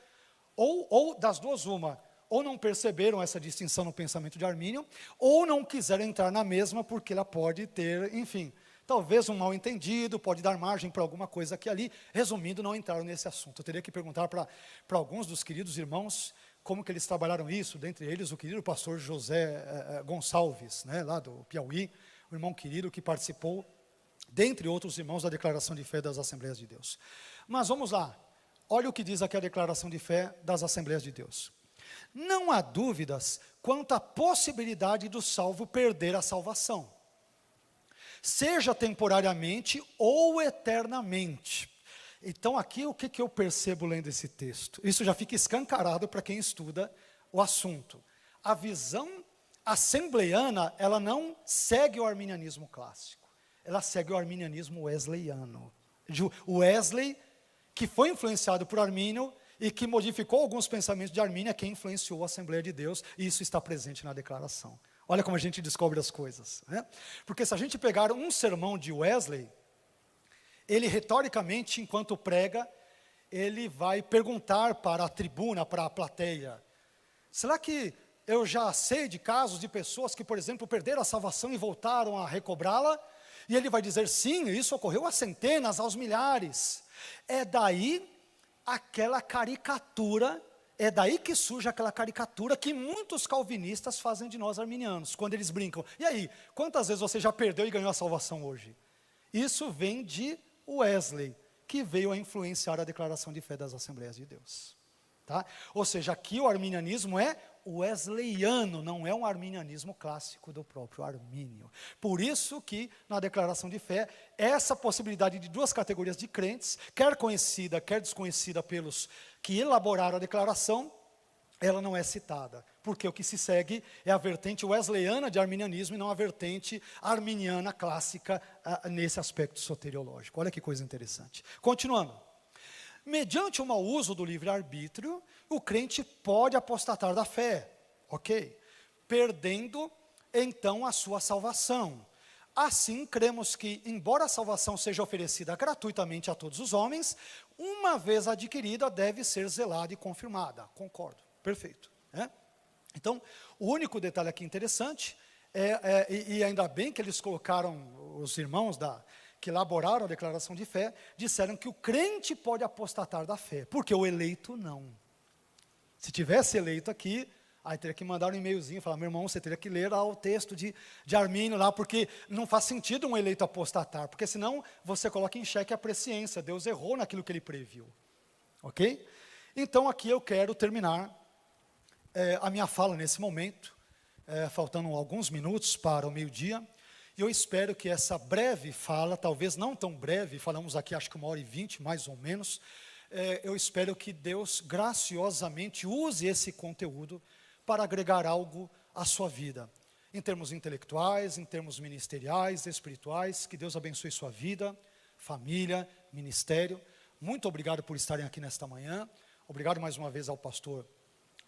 ou das duas uma, ou não perceberam essa distinção no pensamento de Armínio, ou não quiseram entrar na mesma porque ela pode ter, enfim, talvez um mal entendido, pode dar margem para alguma coisa aqui e ali. Resumindo, não entraram nesse assunto. Eu teria que perguntar para alguns dos queridos irmãos como que eles trabalharam isso, dentre eles o querido pastor José Gonçalves, né, lá do Piauí, o irmão querido que participou, dentre outros irmãos, da declaração de fé das Assembleias de Deus. Mas vamos lá, olha o que diz aqui a declaração de fé das Assembleias de Deus. Não há dúvidas quanto à possibilidade do salvo perder a salvação, seja temporariamente ou eternamente. Então aqui o que eu percebo lendo esse texto? Isso já fica escancarado para quem estuda o assunto. A visão assembleiana, ela não segue o arminianismo clássico, ela segue o arminianismo wesleyano. O Wesley, que foi influenciado por Armínio e que modificou alguns pensamentos de Armínio, é quem influenciou a Assembleia de Deus, e isso está presente na declaração. Olha como a gente descobre as coisas, né? Porque se a gente pegar um sermão de Wesley, ele retoricamente, enquanto prega, ele vai perguntar para a tribuna, para a plateia: será que eu já sei de casos de pessoas que, por exemplo, perderam a salvação e voltaram a recobrá-la? E ele vai dizer: sim, isso ocorreu a centenas, aos milhares. É daí aquela caricatura, é daí que surge aquela caricatura que muitos calvinistas fazem de nós arminianos, quando eles brincam: e aí, quantas vezes você já perdeu e ganhou a salvação hoje? Isso vem de Wesley, que veio a influenciar a declaração de fé das Assembleias de Deus. Tá? Ou seja, aqui o arminianismo é wesleyano, não é um arminianismo clássico do próprio Armínio. Por isso que na declaração de fé, essa possibilidade de duas categorias de crentes, quer conhecida, quer desconhecida pelos que elaboraram a declaração, ela não é citada, porque o que se segue é a vertente wesleyana de arminianismo e não a vertente arminiana clássica nesse aspecto soteriológico. Olha que coisa interessante. Continuando. Mediante o mau uso do livre-arbítrio, o crente pode apostatar da fé, ok? Perdendo, então, a sua salvação. Assim, cremos que, embora a salvação seja oferecida gratuitamente a todos os homens, uma vez adquirida, deve ser zelada e confirmada. Concordo, perfeito. Né? Então, o único detalhe aqui interessante, e ainda bem que eles colocaram, os irmãos que elaboraram a declaração de fé, disseram que o crente pode apostatar da fé, porque o eleito não. Se tivesse eleito aqui, aí teria que mandar um e-mailzinho, falar: meu irmão, você teria que ler lá o texto de Armínio lá, porque não faz sentido um eleito apostatar, porque senão você coloca em xeque a presciência, Deus errou naquilo que ele previu. Ok? Então aqui eu quero terminar a minha fala nesse momento, faltando alguns minutos para o meio-dia. E eu espero que essa breve fala, talvez não tão breve, falamos aqui acho que 1h20, mais ou menos, eu espero que Deus graciosamente use esse conteúdo para agregar algo à sua vida, em termos intelectuais, em termos ministeriais, espirituais. Que Deus abençoe sua vida, família, ministério. Muito obrigado por estarem aqui nesta manhã. Obrigado mais uma vez ao pastor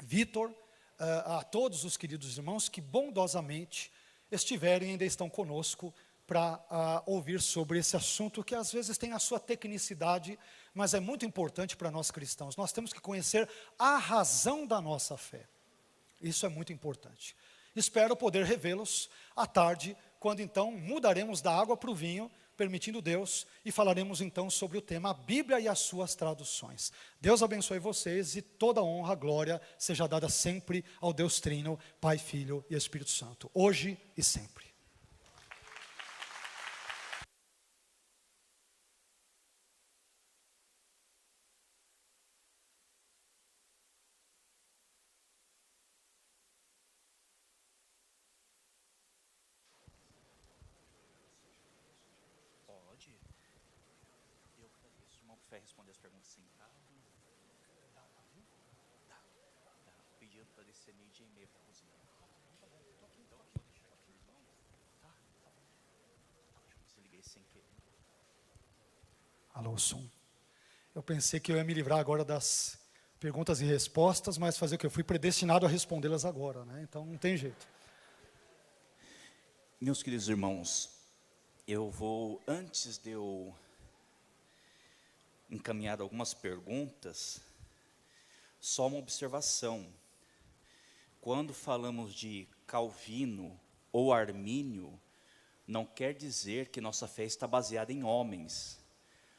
Vitor, a todos os queridos irmãos que bondosamente estiverem e ainda estão conosco para ouvir sobre esse assunto que às vezes tem a sua tecnicidade, mas é muito importante para nós cristãos. Nós temos que conhecer a razão da nossa fé. Isso é muito importante. Espero poder revê-los à tarde, quando então mudaremos da água para o vinho, permitindo Deus, e falaremos então sobre o tema a Bíblia e as suas traduções. Deus abençoe vocês e toda honra, glória seja dada sempre ao Deus Trino, Pai, Filho e Espírito Santo, hoje e sempre. Responder as perguntas sentado. pedindo para descer 12:30 para cozinhar. Desliguei sem querer. Alô, som. Eu pensei que eu ia me livrar agora das perguntas e respostas, mas fazer o quê? Eu fui predestinado a respondê-las agora, né? Então não tem jeito. Meus queridos irmãos, eu vou, antes de eu encaminhar algumas perguntas, só uma observação. Quando falamos de Calvino ou Armínio, não quer dizer que nossa fé está baseada em homens.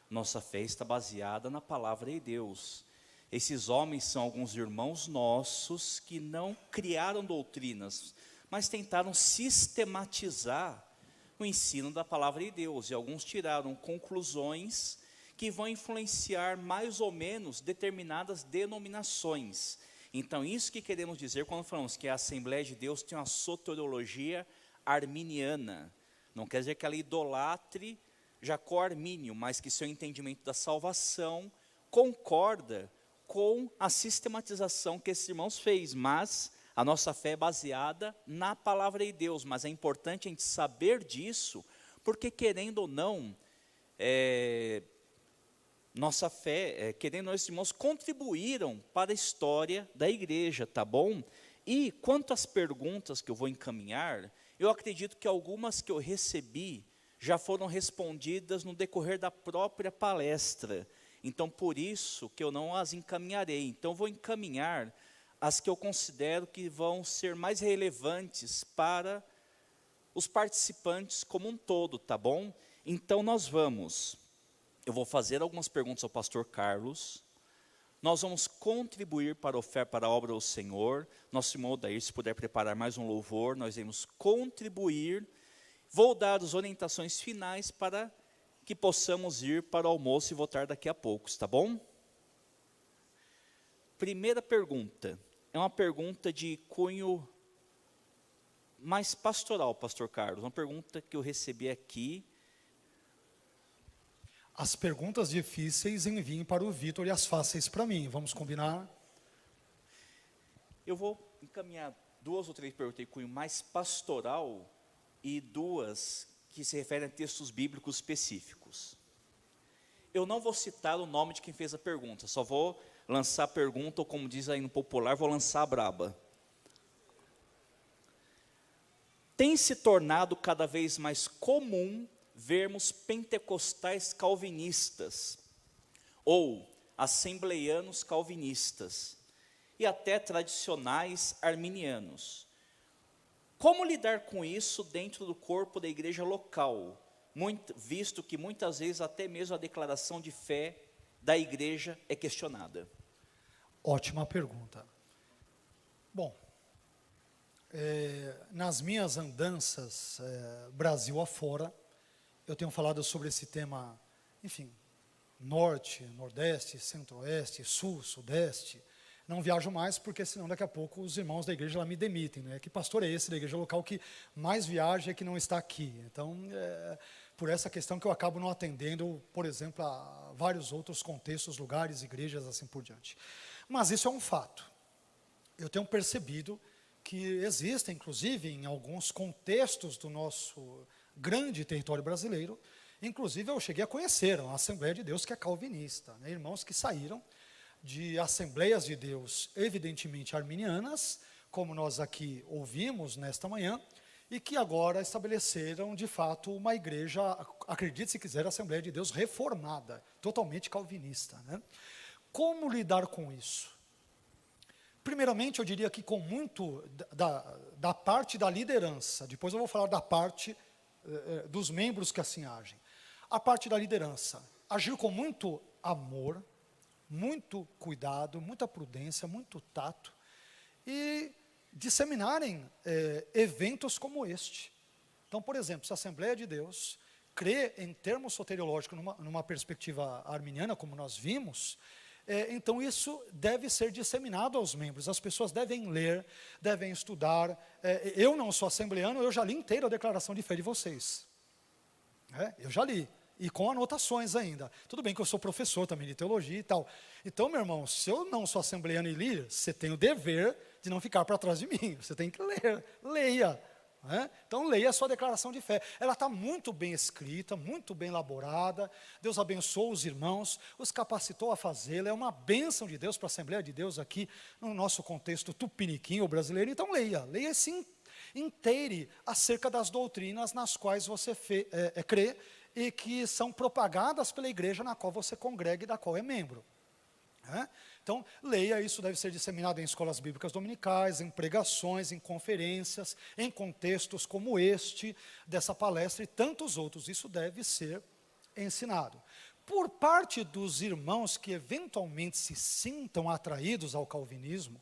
Nossa fé está baseada na palavra de Deus. Esses homens são alguns irmãos nossos que não criaram doutrinas, mas tentaram sistematizar o ensino da palavra de Deus. E alguns tiraram conclusões que vão influenciar mais ou menos determinadas denominações. Então, isso que queremos dizer quando falamos que a Assembleia de Deus tem uma soteriologia arminiana. Não quer dizer que ela idolatre Jacó Armínio, mas que seu entendimento da salvação concorda com a sistematização que esses irmãos fez, mas a nossa fé é baseada na palavra de Deus. Mas é importante a gente saber disso, porque querendo ou não, nossa fé, querendo ou não, esses irmãos contribuíram para a história da igreja, tá bom? E quanto às perguntas que eu vou encaminhar, eu acredito que algumas que eu recebi já foram respondidas no decorrer da própria palestra. Então, por isso que eu não as encaminharei. Então, vou encaminhar as que eu considero que vão ser mais relevantes para os participantes como um todo, tá bom? Então, eu vou fazer algumas perguntas ao pastor Carlos. Nós vamos contribuir para a obra do Senhor. Nosso irmão Odair, se puder preparar mais um louvor, nós vamos contribuir. Vou dar as orientações finais para que possamos ir para o almoço e votar daqui a pouco, tá bom? Primeira pergunta, é uma pergunta de cunho mais pastoral, pastor Carlos, uma pergunta que eu recebi aqui. As perguntas difíceis enviem para o Vitor e as fáceis para mim, vamos combinar? Eu vou encaminhar 2 ou 3 perguntas de cunho mais pastoral e 2 que se referem a textos bíblicos específicos. Eu não vou citar o nome de quem fez a pergunta, só vou lançar a pergunta, ou como diz aí no popular, vou lançar a braba. Tem se tornado cada vez mais comum vermos pentecostais calvinistas, ou assembleianos calvinistas, e até tradicionais arminianos. Como lidar com isso dentro do corpo da igreja local, visto que muitas vezes até mesmo a declaração de fé da igreja é questionada? Ótima pergunta. Bom, nas minhas andanças Brasil afora, eu tenho falado sobre esse tema, enfim, norte, nordeste, centro-oeste, sul, sudeste. Não viajo mais, porque senão daqui a pouco os irmãos da igreja lá me demitem, né? Que pastor é esse da igreja local que mais viaja e que não está aqui? Então, por essa questão que eu acabo não atendendo, por exemplo, a vários outros contextos, lugares, igrejas, assim por diante. Mas isso é um fato. Eu tenho percebido que existem, inclusive, em alguns contextos do nosso grande território brasileiro, inclusive eu cheguei a conhecer a Assembleia de Deus que é calvinista, né? Irmãos que saíram de Assembleias de Deus, evidentemente arminianas, como nós aqui ouvimos nesta manhã, e que agora estabeleceram, de fato, uma igreja, acredite se quiser, Assembleia de Deus reformada, totalmente calvinista, né? Como lidar com isso? Primeiramente, eu diria que com muito da parte da liderança, depois eu vou falar da parte dos membros que assim agem. A parte da liderança, agir com muito amor, muito cuidado, muita prudência, muito tato, e disseminarem eventos como este. Então, por exemplo, se a Assembleia de Deus crê em termos soteriológicos numa perspectiva arminiana, como nós vimos, então isso deve ser disseminado aos membros. As pessoas devem ler, devem estudar. Eu não sou assembleano, eu já li inteira a declaração de fé de vocês. Eu já li. E com anotações ainda. Tudo bem que eu sou professor também de teologia e tal. Então, meu irmão, se eu não sou assembleano e li, você tem o dever de não ficar para trás de mim. Você tem que ler, leia. Então leia a sua declaração de fé. Ela está muito bem escrita, muito bem elaborada. Deus abençoou os irmãos, os capacitou a fazê-la. É uma bênção de Deus para a Assembleia de Deus aqui no nosso contexto tupiniquim ou brasileiro. Então leia sim, inteire acerca das doutrinas nas quais você crê e que são propagadas pela igreja na qual você congrega e da qual é membro. Então, leia, isso deve ser disseminado em escolas bíblicas dominicais, em pregações, em conferências, em contextos como este, dessa palestra e tantos outros. Isso deve ser ensinado. Por parte dos irmãos que eventualmente se sintam atraídos ao calvinismo,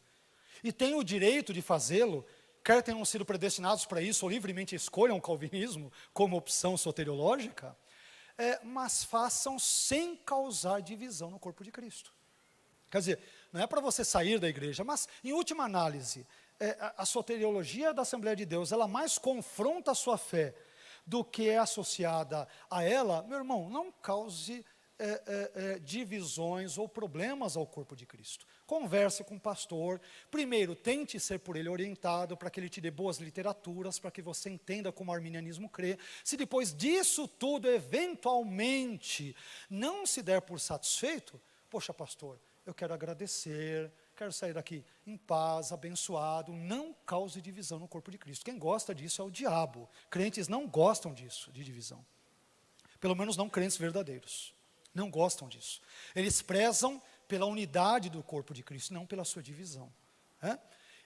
e têm o direito de fazê-lo, quer tenham sido predestinados para isso, ou livremente escolham o calvinismo como opção soteriológica, mas façam sem causar divisão no corpo de Cristo. Quer dizer, não é para você sair da igreja, mas, em última análise, a soteriologia da Assembleia de Deus, ela mais confronta a sua fé do que é associada a ela. Meu irmão, não cause divisões ou problemas ao corpo de Cristo. Converse com o pastor. Primeiro, tente ser por ele orientado, para que ele te dê boas literaturas, para que você entenda como o arminianismo crê. Se depois disso tudo, eventualmente, não se der por satisfeito, poxa, pastor, eu quero agradecer, quero sair daqui em paz, abençoado. Não cause divisão no corpo de Cristo. Quem gosta disso é o diabo. Crentes não gostam disso, de divisão. Pelo menos não crentes verdadeiros. Não gostam disso. Eles prezam pela unidade do corpo de Cristo, não pela sua divisão.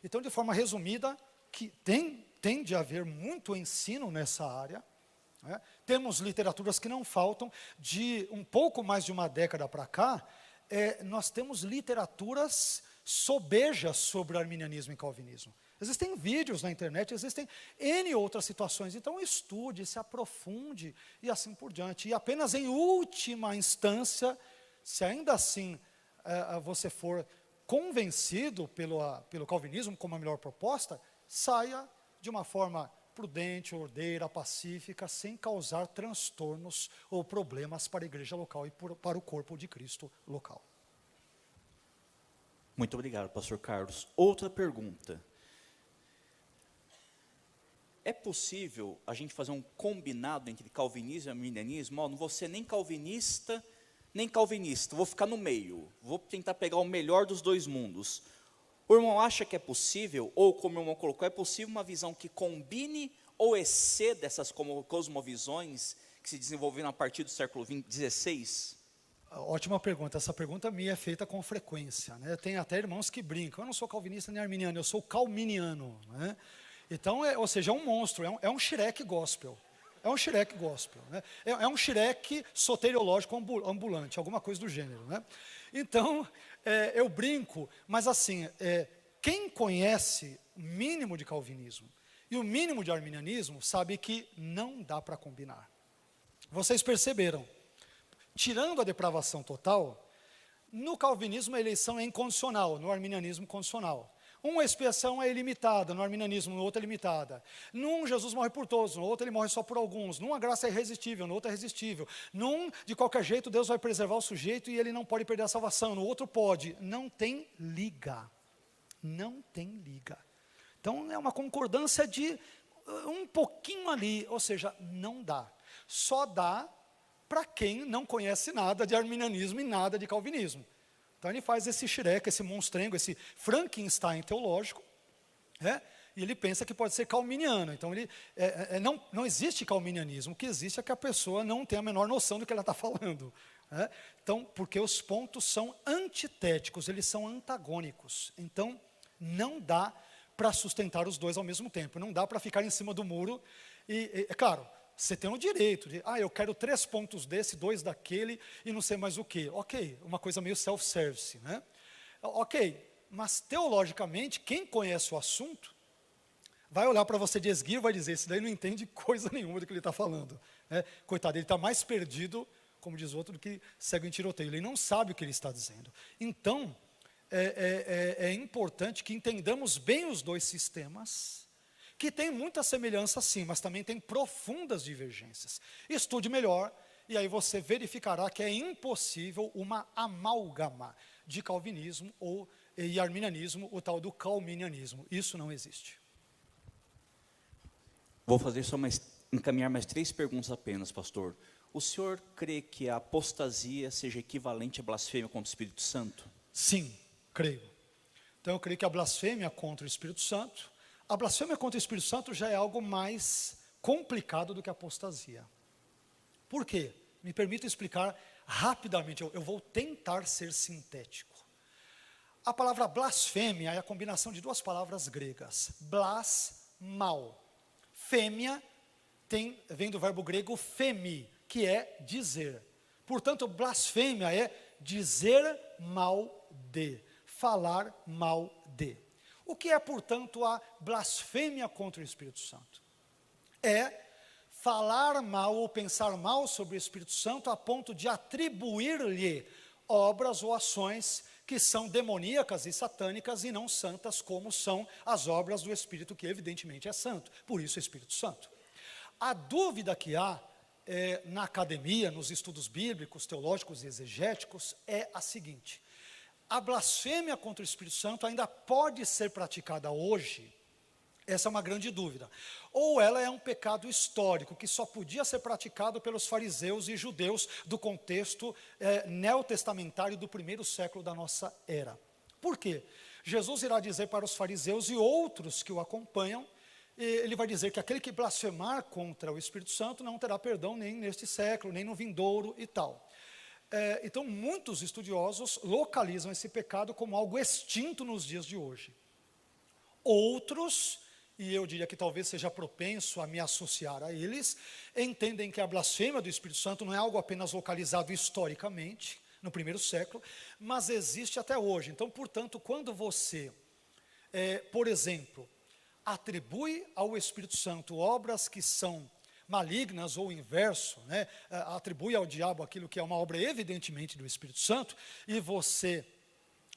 Então, de forma resumida, que tem de haver muito ensino nessa área. Temos literaturas que não faltam. De um pouco mais de uma década para cá, nós temos literaturas sobejas sobre arminianismo e calvinismo. Existem vídeos na internet, existem N outras situações. Então estude, se aprofunde e assim por diante. E apenas em última instância, se ainda assim você for convencido pelo calvinismo como a melhor proposta, saia de uma forma prudente, ordeira, pacífica, sem causar transtornos ou problemas para a igreja local e para o corpo de Cristo local. Muito obrigado, pastor Carlos. Outra pergunta. É possível a gente fazer um combinado entre calvinismo e arminianismo? Não vou ser nem calvinista, nem calvinista, vou ficar no meio, vou tentar pegar o melhor dos dois mundos. O irmão acha que é possível, ou como o irmão colocou, é possível uma visão que combine ou exceda essas cosmovisões que se desenvolveram a partir do século XVI? Ótima pergunta. Essa pergunta minha é feita com frequência. Tem até irmãos que brincam. Eu não sou calvinista nem arminiano, eu sou calminiano. Então, ou seja, é um monstro, é um Shrek gospel. É um Shrek gospel. É um Shrek soteriológico ambulante, alguma coisa do gênero. Então, eu brinco, mas assim, quem conhece o mínimo de calvinismo e o mínimo de arminianismo sabe que não dá para combinar. Vocês perceberam, tirando a depravação total, no calvinismo a eleição é incondicional, no arminianismo condicional. Uma expiação é ilimitada, no arminianismo, no outro é limitada. Num, Jesus morre por todos, no outro ele morre só por alguns. Num, a graça é irresistível, no outro é resistível. Num, de qualquer jeito, Deus vai preservar o sujeito e ele não pode perder a salvação. No outro pode. Não tem liga. Não tem liga. Então, é uma concordância de um pouquinho ali, ou seja, não dá. Só dá para quem não conhece nada de arminianismo e nada de calvinismo. Então ele faz esse Shrek, esse monstrengo, esse Frankenstein teológico, e ele pensa que pode ser calminiano. Então não existe calminianismo, o que existe é que a pessoa não tem a menor noção do que ela está falando. Então, porque os pontos são antitéticos, eles são antagônicos. Então, não dá para sustentar os dois ao mesmo tempo, não dá para ficar em cima do muro. E é claro, você tem o direito de, eu quero 3 pontos desse, 2 daquele, e não sei mais o quê. Ok, uma coisa meio self-service, Ok, mas teologicamente, quem conhece o assunto, vai olhar para você de esguio e vai dizer, esse daí não entende coisa nenhuma do que ele está falando. Coitado, ele está mais perdido, como diz o outro, do que cego em tiroteio. Ele não sabe o que ele está dizendo. Então, é importante que entendamos bem os dois sistemas, que tem muita semelhança sim, mas também tem profundas divergências. Estude melhor, e aí você verificará que é impossível uma amálgama de calvinismo e arminianismo, o tal do calminianismo. Isso não existe. Vou fazer encaminhar mais 3 perguntas apenas, pastor. O senhor crê que a apostasia seja equivalente à blasfêmia contra o Espírito Santo? Sim, creio. Então eu creio que a blasfêmia contra o Espírito Santo, a blasfêmia contra o Espírito Santo já é algo mais complicado do que a apostasia. Por quê? Me permita explicar rapidamente, eu vou tentar ser sintético. A palavra blasfêmia é a combinação de 2 palavras gregas, blas, mal. Fêmea vem do verbo grego femi, que é dizer. Portanto, blasfêmia é dizer mal de, falar mal de. O que é, portanto, a blasfêmia contra o Espírito Santo? É falar mal ou pensar mal sobre o Espírito Santo a ponto de atribuir-lhe obras ou ações que são demoníacas e satânicas e não santas, como são as obras do Espírito, que evidentemente é santo, por isso é Espírito Santo. A dúvida que há na academia, nos estudos bíblicos, teológicos e exegéticos, é a seguinte: a blasfêmia contra o Espírito Santo ainda pode ser praticada hoje? Essa é uma grande dúvida. Ou ela é um pecado histórico, que só podia ser praticado pelos fariseus e judeus do contexto neotestamentário do 1º século da nossa era. Por quê? Jesus irá dizer para os fariseus e outros que o acompanham, ele vai dizer que aquele que blasfemar contra o Espírito Santo não terá perdão nem neste século, nem no vindouro e tal. Então, muitos estudiosos localizam esse pecado como algo extinto nos dias de hoje. Outros, e eu diria que talvez seja propenso a me associar a eles, entendem que a blasfêmia do Espírito Santo não é algo apenas localizado historicamente, no 1º século, mas existe até hoje. Então, portanto, quando você, por exemplo, atribui ao Espírito Santo obras que são malignas ou o inverso, atribui ao diabo aquilo que é uma obra evidentemente do Espírito Santo, e você,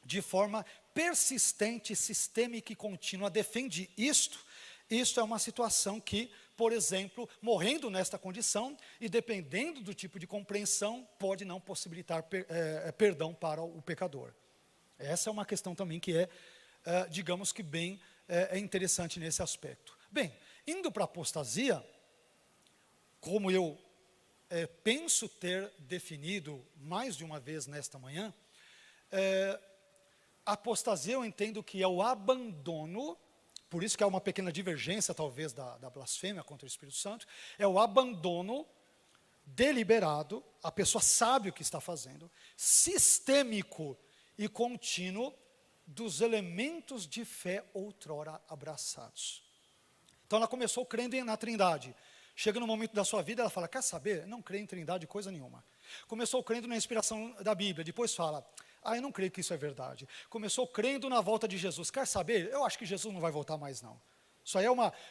de forma persistente, sistêmica e contínua, defende isto é uma situação que, por exemplo, morrendo nesta condição e dependendo do tipo de compreensão, pode não possibilitar perdão para o pecador. Essa é uma questão também que digamos que bem interessante nesse aspecto. Bem, indo para a apostasia, como eu penso ter definido mais de uma vez nesta manhã, a apostasia eu entendo que é o abandono, por isso que há uma pequena divergência talvez da blasfêmia contra o Espírito Santo, é o abandono deliberado, a pessoa sabe o que está fazendo, sistêmico e contínuo dos elementos de fé outrora abraçados. Então ela começou crendo na Trindade. Chega no momento da sua vida, ela fala, quer saber? Não creio em Trindade coisa nenhuma. Começou crendo na inspiração da Bíblia, depois fala, eu não creio que isso é verdade. Começou crendo na volta de Jesus. Quer saber? Eu acho que Jesus não vai voltar mais não. Isso aí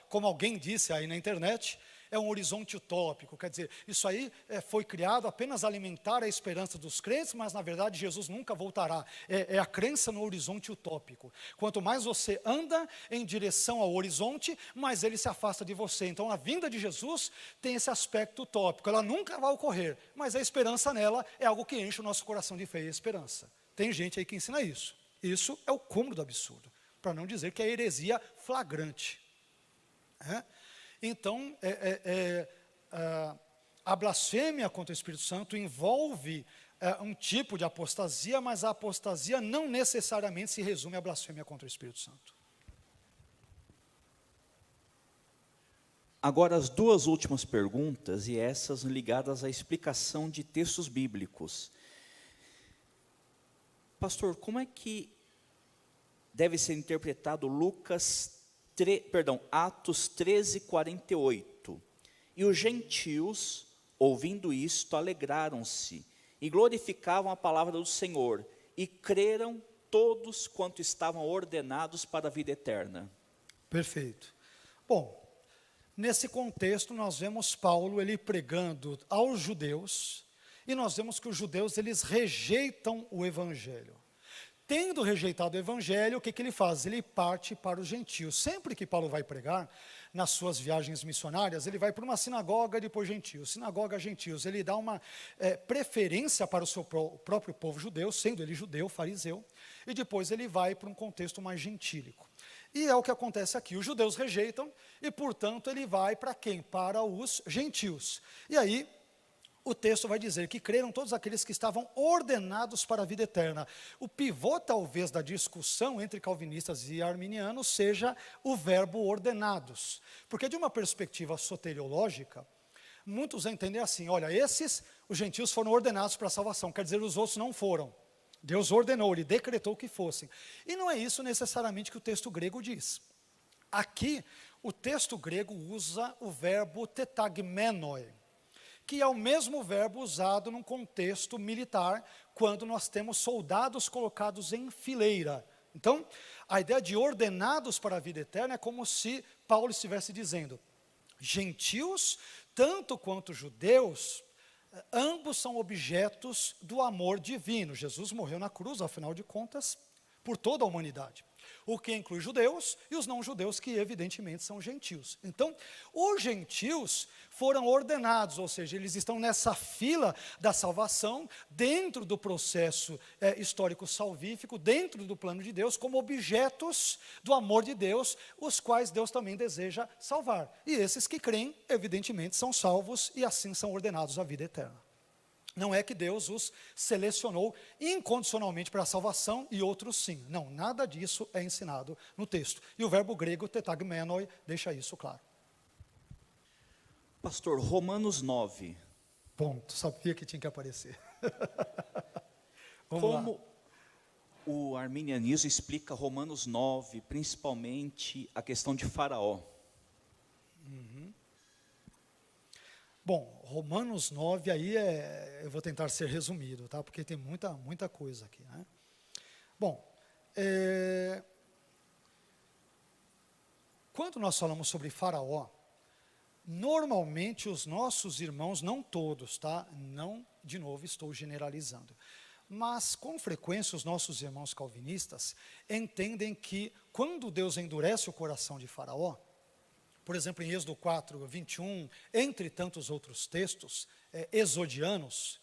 como alguém disse aí na internet, é um horizonte utópico. Quer dizer, isso aí foi criado apenas a alimentar a esperança dos crentes, mas na verdade Jesus nunca voltará. É a crença no horizonte utópico. Quanto mais você anda em direção ao horizonte, mais ele se afasta de você. Então a vinda de Jesus tem esse aspecto utópico. Ela nunca vai ocorrer, mas a esperança nela é algo que enche o nosso coração de fé e esperança. Tem gente aí que ensina isso. Isso é o cúmulo do absurdo, para não dizer que é heresia flagrante. Então, a blasfêmia contra o Espírito Santo envolve um tipo de apostasia, mas a apostasia não necessariamente se resume à blasfêmia contra o Espírito Santo. Agora, as 2 últimas perguntas, e essas ligadas à explicação de textos bíblicos. Pastor, como é que deve ser interpretado Atos 13, 48? E os gentios, ouvindo isto, alegraram-se e glorificavam a palavra do Senhor, e creram todos quanto estavam ordenados para a vida eterna. Perfeito. Bom, nesse contexto nós vemos Paulo, ele pregando aos judeus, e nós vemos que os judeus, eles rejeitam o evangelho. Tendo rejeitado o evangelho, o que ele faz? Ele parte para os gentios. Sempre que Paulo vai pregar, nas suas viagens missionárias, ele vai para uma sinagoga de por gentios, sinagoga gentios. Ele dá uma preferência para o seu próprio povo judeu, sendo ele judeu, fariseu, e depois ele vai para um contexto mais gentílico. E é o que acontece aqui, os judeus rejeitam, e portanto ele vai para quem? Para os gentios. E aí, o texto vai dizer que creram todos aqueles que estavam ordenados para a vida eterna. O pivô, talvez, da discussão entre calvinistas e arminianos seja o verbo ordenados. Porque, de uma perspectiva soteriológica, muitos entendem assim, olha, os gentios foram ordenados para a salvação, quer dizer, os outros não foram. Deus ordenou, Ele decretou que fossem. E não é isso necessariamente que o texto grego diz. Aqui, o texto grego usa o verbo tetagmenoi, que é o mesmo verbo usado num contexto militar, quando nós temos soldados colocados em fileira. Então, a ideia de ordenados para a vida eterna é como se Paulo estivesse dizendo, gentios, tanto quanto judeus, ambos são objetos do amor divino. Jesus morreu na cruz, afinal de contas, por toda a humanidade. O que inclui judeus e os não-judeus, que evidentemente são gentios. Então, os gentios foram ordenados, ou seja, eles estão nessa fila da salvação, dentro do processo histórico salvífico, dentro do plano de Deus, como objetos do amor de Deus, os quais Deus também deseja salvar. E esses que creem, evidentemente, são salvos e assim são ordenados à vida eterna. Não é que Deus os selecionou incondicionalmente para a salvação e outros sim. Não, nada disso é ensinado no texto. E o verbo grego tetagmenoi deixa isso claro. Pastor, Romanos 9. Ponto, sabia que tinha que aparecer. Vamos Como lá. o arminianismo explica Romanos 9, principalmente a questão de Faraó? Bom, Romanos 9, aí eu vou tentar ser resumido, tá? Porque tem muita coisa aqui, né? Bom, quando nós falamos sobre Faraó, normalmente os nossos irmãos, não todos, tá? Não, de novo, estou generalizando. Mas, com frequência, os nossos irmãos calvinistas entendem que, quando Deus endurece o coração de Faraó, por exemplo, em Êxodo 4, 21, entre tantos outros textos exodianos,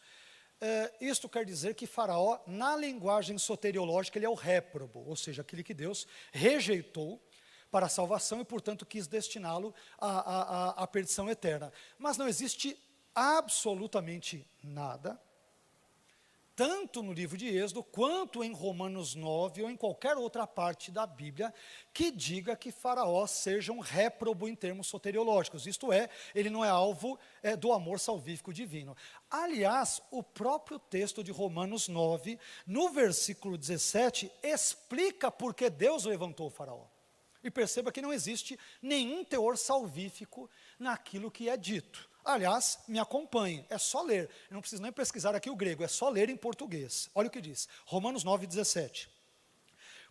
isto quer dizer que Faraó, na linguagem soteriológica, ele é o réprobo, ou seja, aquele que Deus rejeitou para a salvação e, portanto, quis destiná-lo à perdição eterna. Mas não existe absolutamente nada, tanto no livro de Êxodo, quanto em Romanos 9, ou em qualquer outra parte da Bíblia, que diga que Faraó seja um réprobo em termos soteriológicos. Isto é, ele não é alvo do amor salvífico divino. Aliás, o próprio texto de Romanos 9, no versículo 17, explica por que Deus levantou o Faraó. E perceba que não existe nenhum teor salvífico naquilo que é dito. Aliás, me acompanhe, é só ler, eu não preciso nem pesquisar aqui o grego, é só ler em português. Olha o que diz, Romanos 9, 17.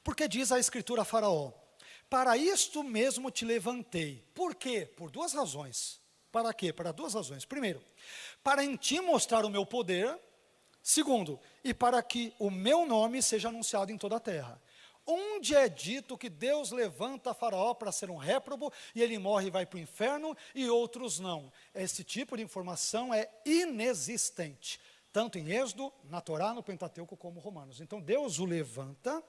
Porque diz a Escritura a Faraó, para isto mesmo te levantei. Por quê? Por duas razões. Para quê? Para duas razões. Primeiro, para em ti mostrar o meu poder. Segundo, e para que o meu nome seja anunciado em toda a terra. Onde é dito que Deus levanta Faraó para ser um réprobo, e ele morre e vai para o inferno, e outros não? Esse tipo de informação é inexistente, tanto em Êxodo, na Torá, no Pentateuco, como Romanos. Então Deus o levanta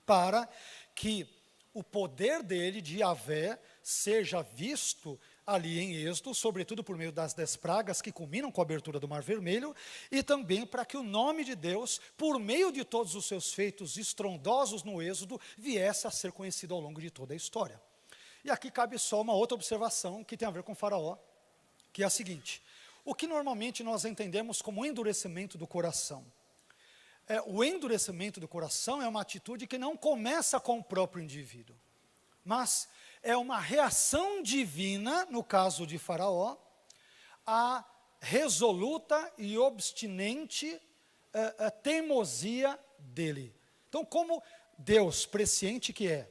para que o poder dele, de Yahvé, seja visto ali em Êxodo, sobretudo por meio das 10 pragas que culminam com a abertura do Mar Vermelho, e também para que o nome de Deus, por meio de todos os seus feitos estrondosos no Êxodo, viesse a ser conhecido ao longo de toda a história. E aqui cabe só uma outra observação que tem a ver com Faraó, que é a seguinte: o que normalmente nós entendemos como endurecimento do coração. O endurecimento do coração é uma atitude que não começa com o próprio indivíduo, mas é uma reação divina, no caso de Faraó, à resoluta e obstinente teimosia dele. Então, como Deus, presciente que é,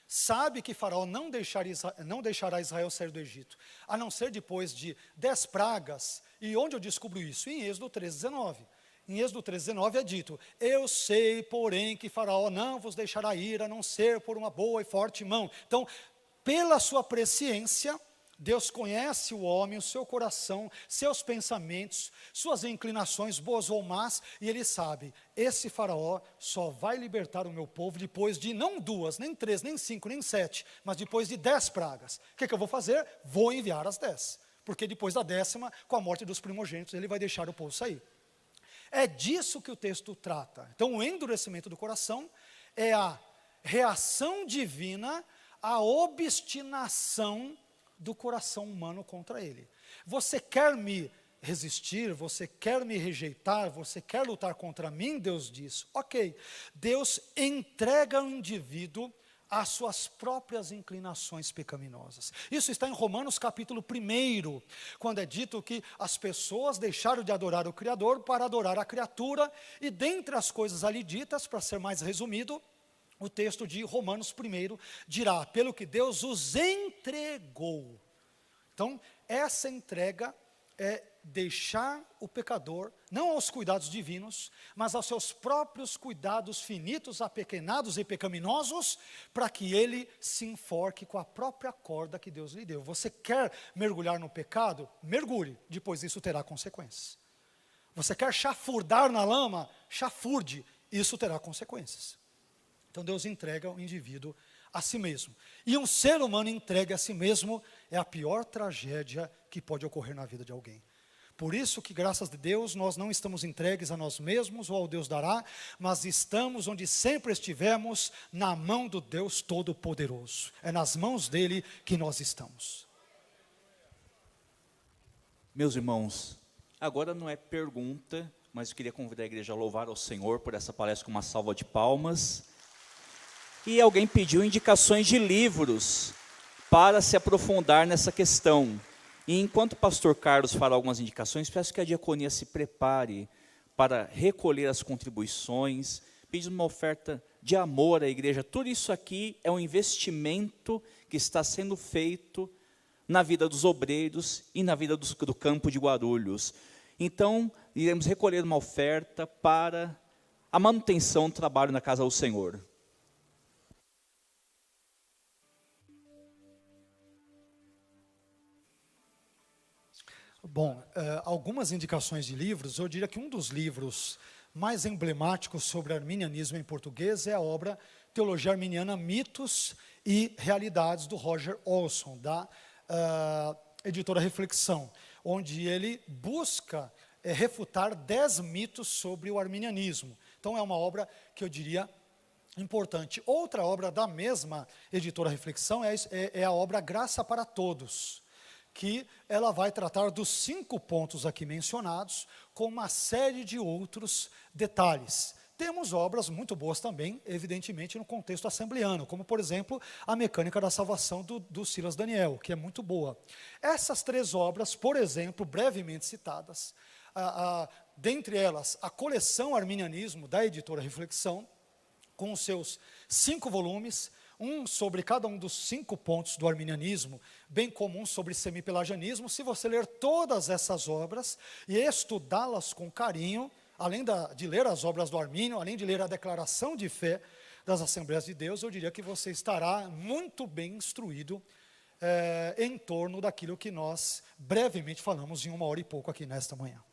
sabe que Faraó não deixará Israel sair do Egito, a não ser depois de 10 pragas, e onde eu descubro isso? Em Êxodo 3,19. Em Êxodo 13:19 é dito: eu sei, porém, que Faraó não vos deixará ir, a não ser por uma boa e forte mão. Então, pela sua presciência, Deus conhece o homem, o seu coração, seus pensamentos, suas inclinações, boas ou más, e Ele sabe, esse Faraó só vai libertar o meu povo depois de não 2, nem 3, nem 5, nem 7, mas depois de 10 pragas. O que eu vou fazer? Vou enviar as 10, porque depois da 10ª, com a morte dos primogênitos, Ele vai deixar o povo sair. É disso que o texto trata. Então, o endurecimento do coração é a reação divina à obstinação do coração humano contra ele. Você quer me resistir, você quer me rejeitar, você quer lutar contra mim, Deus diz. Ok, Deus entrega o indivíduo às suas próprias inclinações pecaminosas. Isso está em Romanos capítulo 1, quando é dito que as pessoas deixaram de adorar o Criador para adorar a criatura, e dentre as coisas ali ditas, para ser mais resumido, o texto de Romanos 1 dirá: pelo que Deus os entregou. Então, essa entrega é deixar o pecador, não aos cuidados divinos, mas aos seus próprios cuidados finitos, apequenados e pecaminosos, para que ele se enforque com a própria corda que Deus lhe deu. Você quer mergulhar no pecado? Mergulhe, depois isso terá consequências. Você quer chafurdar na lama? Chafurde, isso terá consequências. Então Deus entrega o indivíduo a si mesmo. E um ser humano entregue a si mesmo é a pior tragédia que pode ocorrer na vida de alguém. Por isso que, graças a Deus, nós não estamos entregues a nós mesmos ou ao Deus dará, mas estamos onde sempre estivemos, na mão do Deus Todo-Poderoso. É nas mãos dele que nós estamos. Meus irmãos, agora não é pergunta, mas eu queria convidar a igreja a louvar ao Senhor por essa palestra com uma salva de palmas. E alguém pediu indicações de livros para se aprofundar nessa questão. E enquanto o pastor Carlos fará algumas indicações, peço que a diaconia se prepare para recolher as contribuições, pedir uma oferta de amor à igreja. Tudo isso aqui é um investimento que está sendo feito na vida dos obreiros e na vida do campo de Guarulhos. Então, iremos recolher uma oferta para a manutenção do trabalho na casa do Senhor. Bom, algumas indicações de livros. Eu diria que um dos livros mais emblemáticos sobre arminianismo em português é a obra Teologia Arminiana, Mitos e Realidades, do Roger Olson, da editora Reflexão, onde ele busca refutar 10 mitos sobre o arminianismo. Então é uma obra que eu diria importante. Outra obra da mesma editora Reflexão é a obra Graça para Todos, que ela vai tratar dos 5 pontos aqui mencionados, com uma série de outros detalhes. Temos obras muito boas também, evidentemente, no contexto assembleano, como, por exemplo, a Mecânica da Salvação, do Silas Daniel, que é muito boa. Essas 3 obras, por exemplo, brevemente citadas, dentre elas, a coleção Arminianismo, da editora Reflexão, com os seus 5 volumes, um sobre cada um dos 5 pontos do arminianismo, bem como um sobre semipelagianismo. Se você ler todas essas obras e estudá-las com carinho, além de ler as obras do Armínio, além de ler a declaração de fé das Assembleias de Deus, eu diria que você estará muito bem instruído em torno daquilo que nós brevemente falamos em 1 hora e pouco aqui nesta manhã.